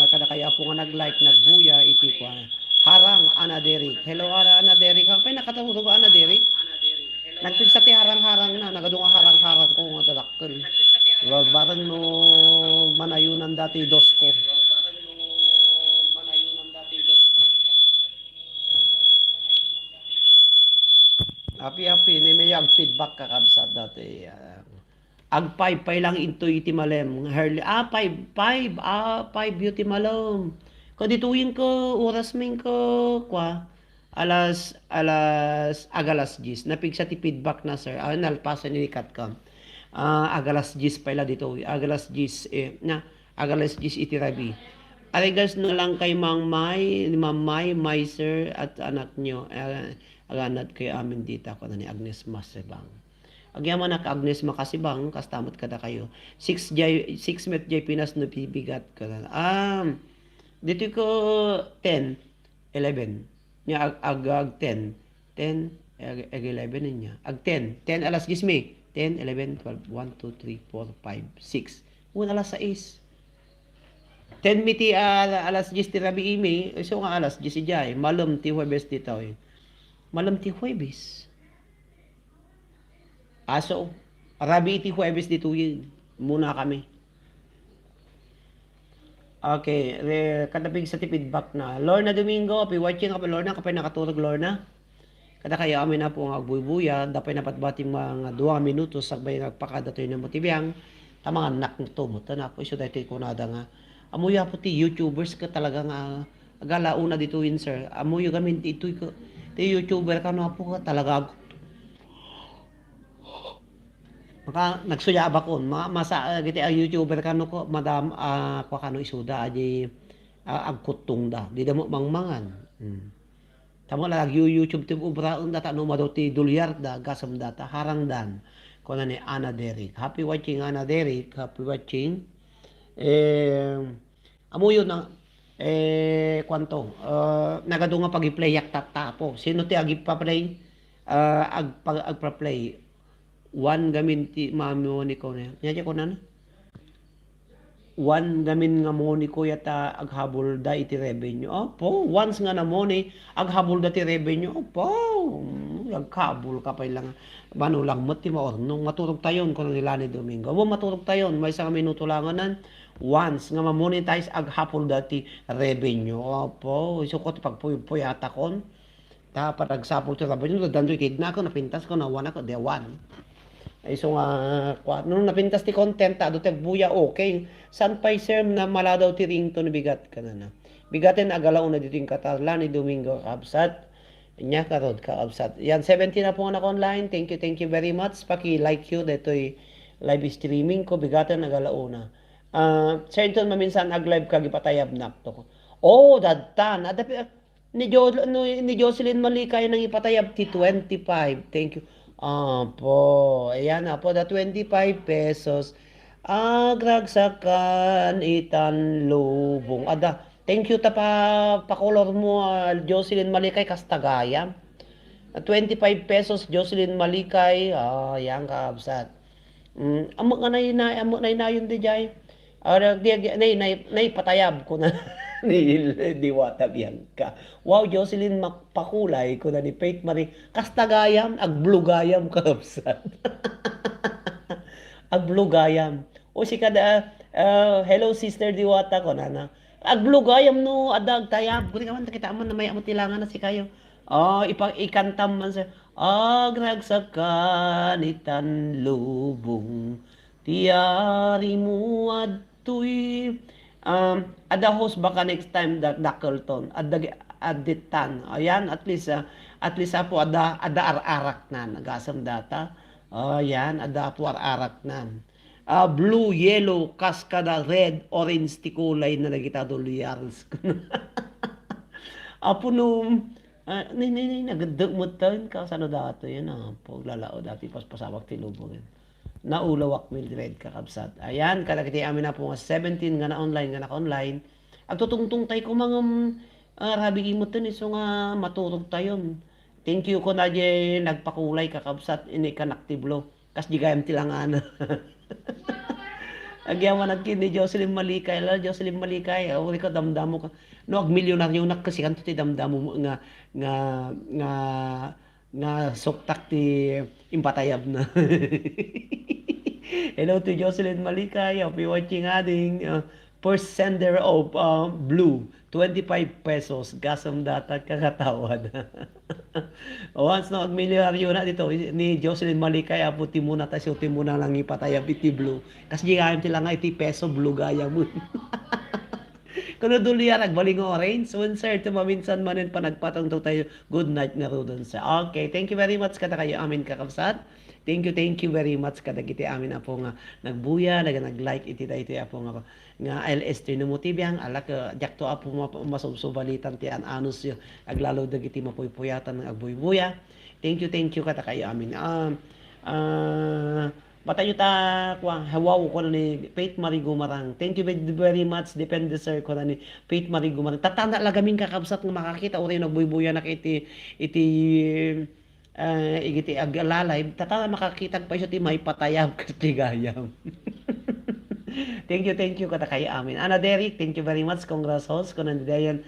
Kada kaya po nga nag-like, nagbuya, iti ko. Harang, Ana Derek. Hello, Ana Derek. Kapay nakatulog Ana Derek. Nagpigsa ti harang-harang na. Nagadunga harang-harang ko nga talakkel. Barang no manayunan dati dos ko. Happy ni may ag feedback kakabsat dati. Ag 5 lang into iti malem. Herli 5 beauty malem. Ko dituin ko oras min ko kwa alas 10. Napigsa ti feedback na sir. Nalpasan ni kat ka. Agalas 10 pala dito. Agalas 10 agalas 10 iti rabi. Arigas na lang kay Mang May sir at anak nyo. Aganad kay amin dita ko na ni Agnes Masibang. Agyaman nak Agnes Makasibang, kastamot kada kayo. 6 met jay Pinas no pibigat ko na. Dito ko 10, 11. Nya ag 10, 11 niya. Ag 10 alas 10 me. 10, 11, 12, 1, 2, 3, 4, 5, 6. Un alas 6. 10 miti alas 10 ti rabi imi. So nga alas 10 jay. Malum ti Huwebes dito eh. Malam ti Huwebes. Aso, rabi ti Huwebes dito yun. Muna kami. Okay, kadapig sa ti feedback na. Lorna Domingo, api watching ka pa Lorna, kapay nakatulog Lorna. Kada kaya amin na po nga agbuy-buya, dapay napatbating mga 2 minutos, sagbay nagpakadatoy na motibiyang, tamang anak ng tumuta na po. So dahil ko nada nga, amuya po ti YouTubers ka talaga nga, agala una dito yun sir. Amuyo gamin ito'y ko. Ti YouTuber ka na po talaga maka nagsuyaba ko masa giti ang YouTuber ka no ko madam ko kano isuda aji agkutong da di damo mangmangan tamo lag YouTube ti ubraon data no madoti dolyar da gasam data harang dan ko na ni Ana Derek. Happy watching Ana Derek, happy watching amuyo na kwanto nagadunga pag-play yak tapo sino ti agi-play agpa-play one gamin ti mami mo ni ko na nya ko na one gamin nga mo ni ko yata aghabol da iti revenue opo once nga na mo ni aghabol da ti revenue opo aghabol ka pa lang bano lang mo ti maornong maturog tayon ko nila ni Domingo mo maturog tayon may isang minuto langanan once nga ma-monetize aghapol dati revenue. Opo, isukot pagpuyata kon. Dapat agsapol ti revenue dandoy kidna ko napintas ko nawan ako de one. Ay so nga nung napintas ti content ado tag buya okay. San pay sir na maladaw ti ringtone bigat kanana. Bigaten agalaw na dito yung katarla ni Domingo Kabsat. Nya karod ka Kabsat. Yan 17 na po na online. Thank you very much. Paki-like you detoy live streaming ko bigaten agalaw na. Certain maminsan ag-live kag ipatayab nakto. Oh, dadtan. Ni Jocelyn Malikay nang ipatayab ti 25. Thank you. Apo, ayan na po, the 25 pesos. Agragsakan itan lubong. Ada, thank you ta pakolor mo, Jocelyn Malikay Kastagaya. 25 pesos, Jocelyn Malikay. Yan kaabsat. Amo na yun di jay. Nay patayab ko na ni Diwata Bianca. Wow, Jocelyn Pakulay ko na ni Faith Marie Kastagayam, agblugayam kaabsat. Agblugayam. O si kada, hello sister Diwata ko na. Agblugayam no, adag tayab. Kung ka man, kita mo na may amutilangan na si kayo. Ikantam man sa, agragsakan itan lubong, tiyari mo adtoy. Ada host baka next time Dakelton, aditan. Ayan, at least po ada ararak na, nagasam data. Ayan, ada po ararak na. Blue, yellow, kaskada, red, orange, tikulay na nagitado liyars. Apo nung, nagdag mo tayo ka sa ano dato yan, paglalao dati pasawak tinubong yan. Naulawak Mildred kakabsat. Ayan, kalagiti amin na po nga 17 nga na online, nga naka-online. Agtutungtung tayo ko mga rabigin mo tayo, so nga maturog tayo. Thank you ko na dyan nagpakulay kakabsat, ini kanaktiblo. Kas di gayam tilangan. Agyaman nagkin ni Jocelyn Malikay. Jocelyn Malikay, uli ko damdamo ka. No, milyonaryo na kasi kanto ti damdamo mo nga soktak ti impatayab na. Hello to Jocelyn Malikay. I'll be watching adding first sender of blue. 25 pesos. Gasam data kakatawad. Once na milyonaryo na dito ni Jocelyn Malikay, aputi muna tayo, ti muna lang ipatayab iti blue. Kasi gayam tila nga iti peso blue gaya mo. Kuno duliya nagbaling orange. So sir, tumaminsan manin pa nagpatong tayo. Good night nga ro dun sa. Okay, thank you very much kada kayo amin kakabsat. Thank you very much kada kiti amin apo nga nagbuya, nag-like iti apo nga LS no motibyang alak jakto apo masubsubalitan ti anos yo aglalo dagiti mapuypuyatan ng agbuybuya. Thank you kada kayo amin. Patayo ta kwa hawaw ko na ni Faith Marie Gumarang. Thank you very much. Depende sir ko na ni Faith Marie Gumarang. Tatanda lagaming kakabsat nga makakita uri nagbuybuya na iti igiti aglalay. Tatanda makakita pa siya ti may patayab katigayam. Thank you kada kayo amin. Ana Derek, thank you very much. Congrats host ko nandiyan.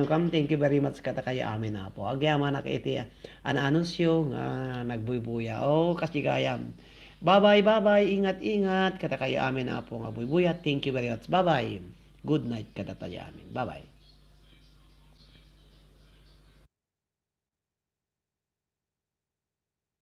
Thank you very much kada kayo amin na po. Agyama na kay iti anunsyo nga nagbuybuya. Katigayam. Bye-bye. Ingat. Kada kayo amin na po nga buybuya. Thank you very much. Bye-bye. Good night kada tayo amin. Bye-bye.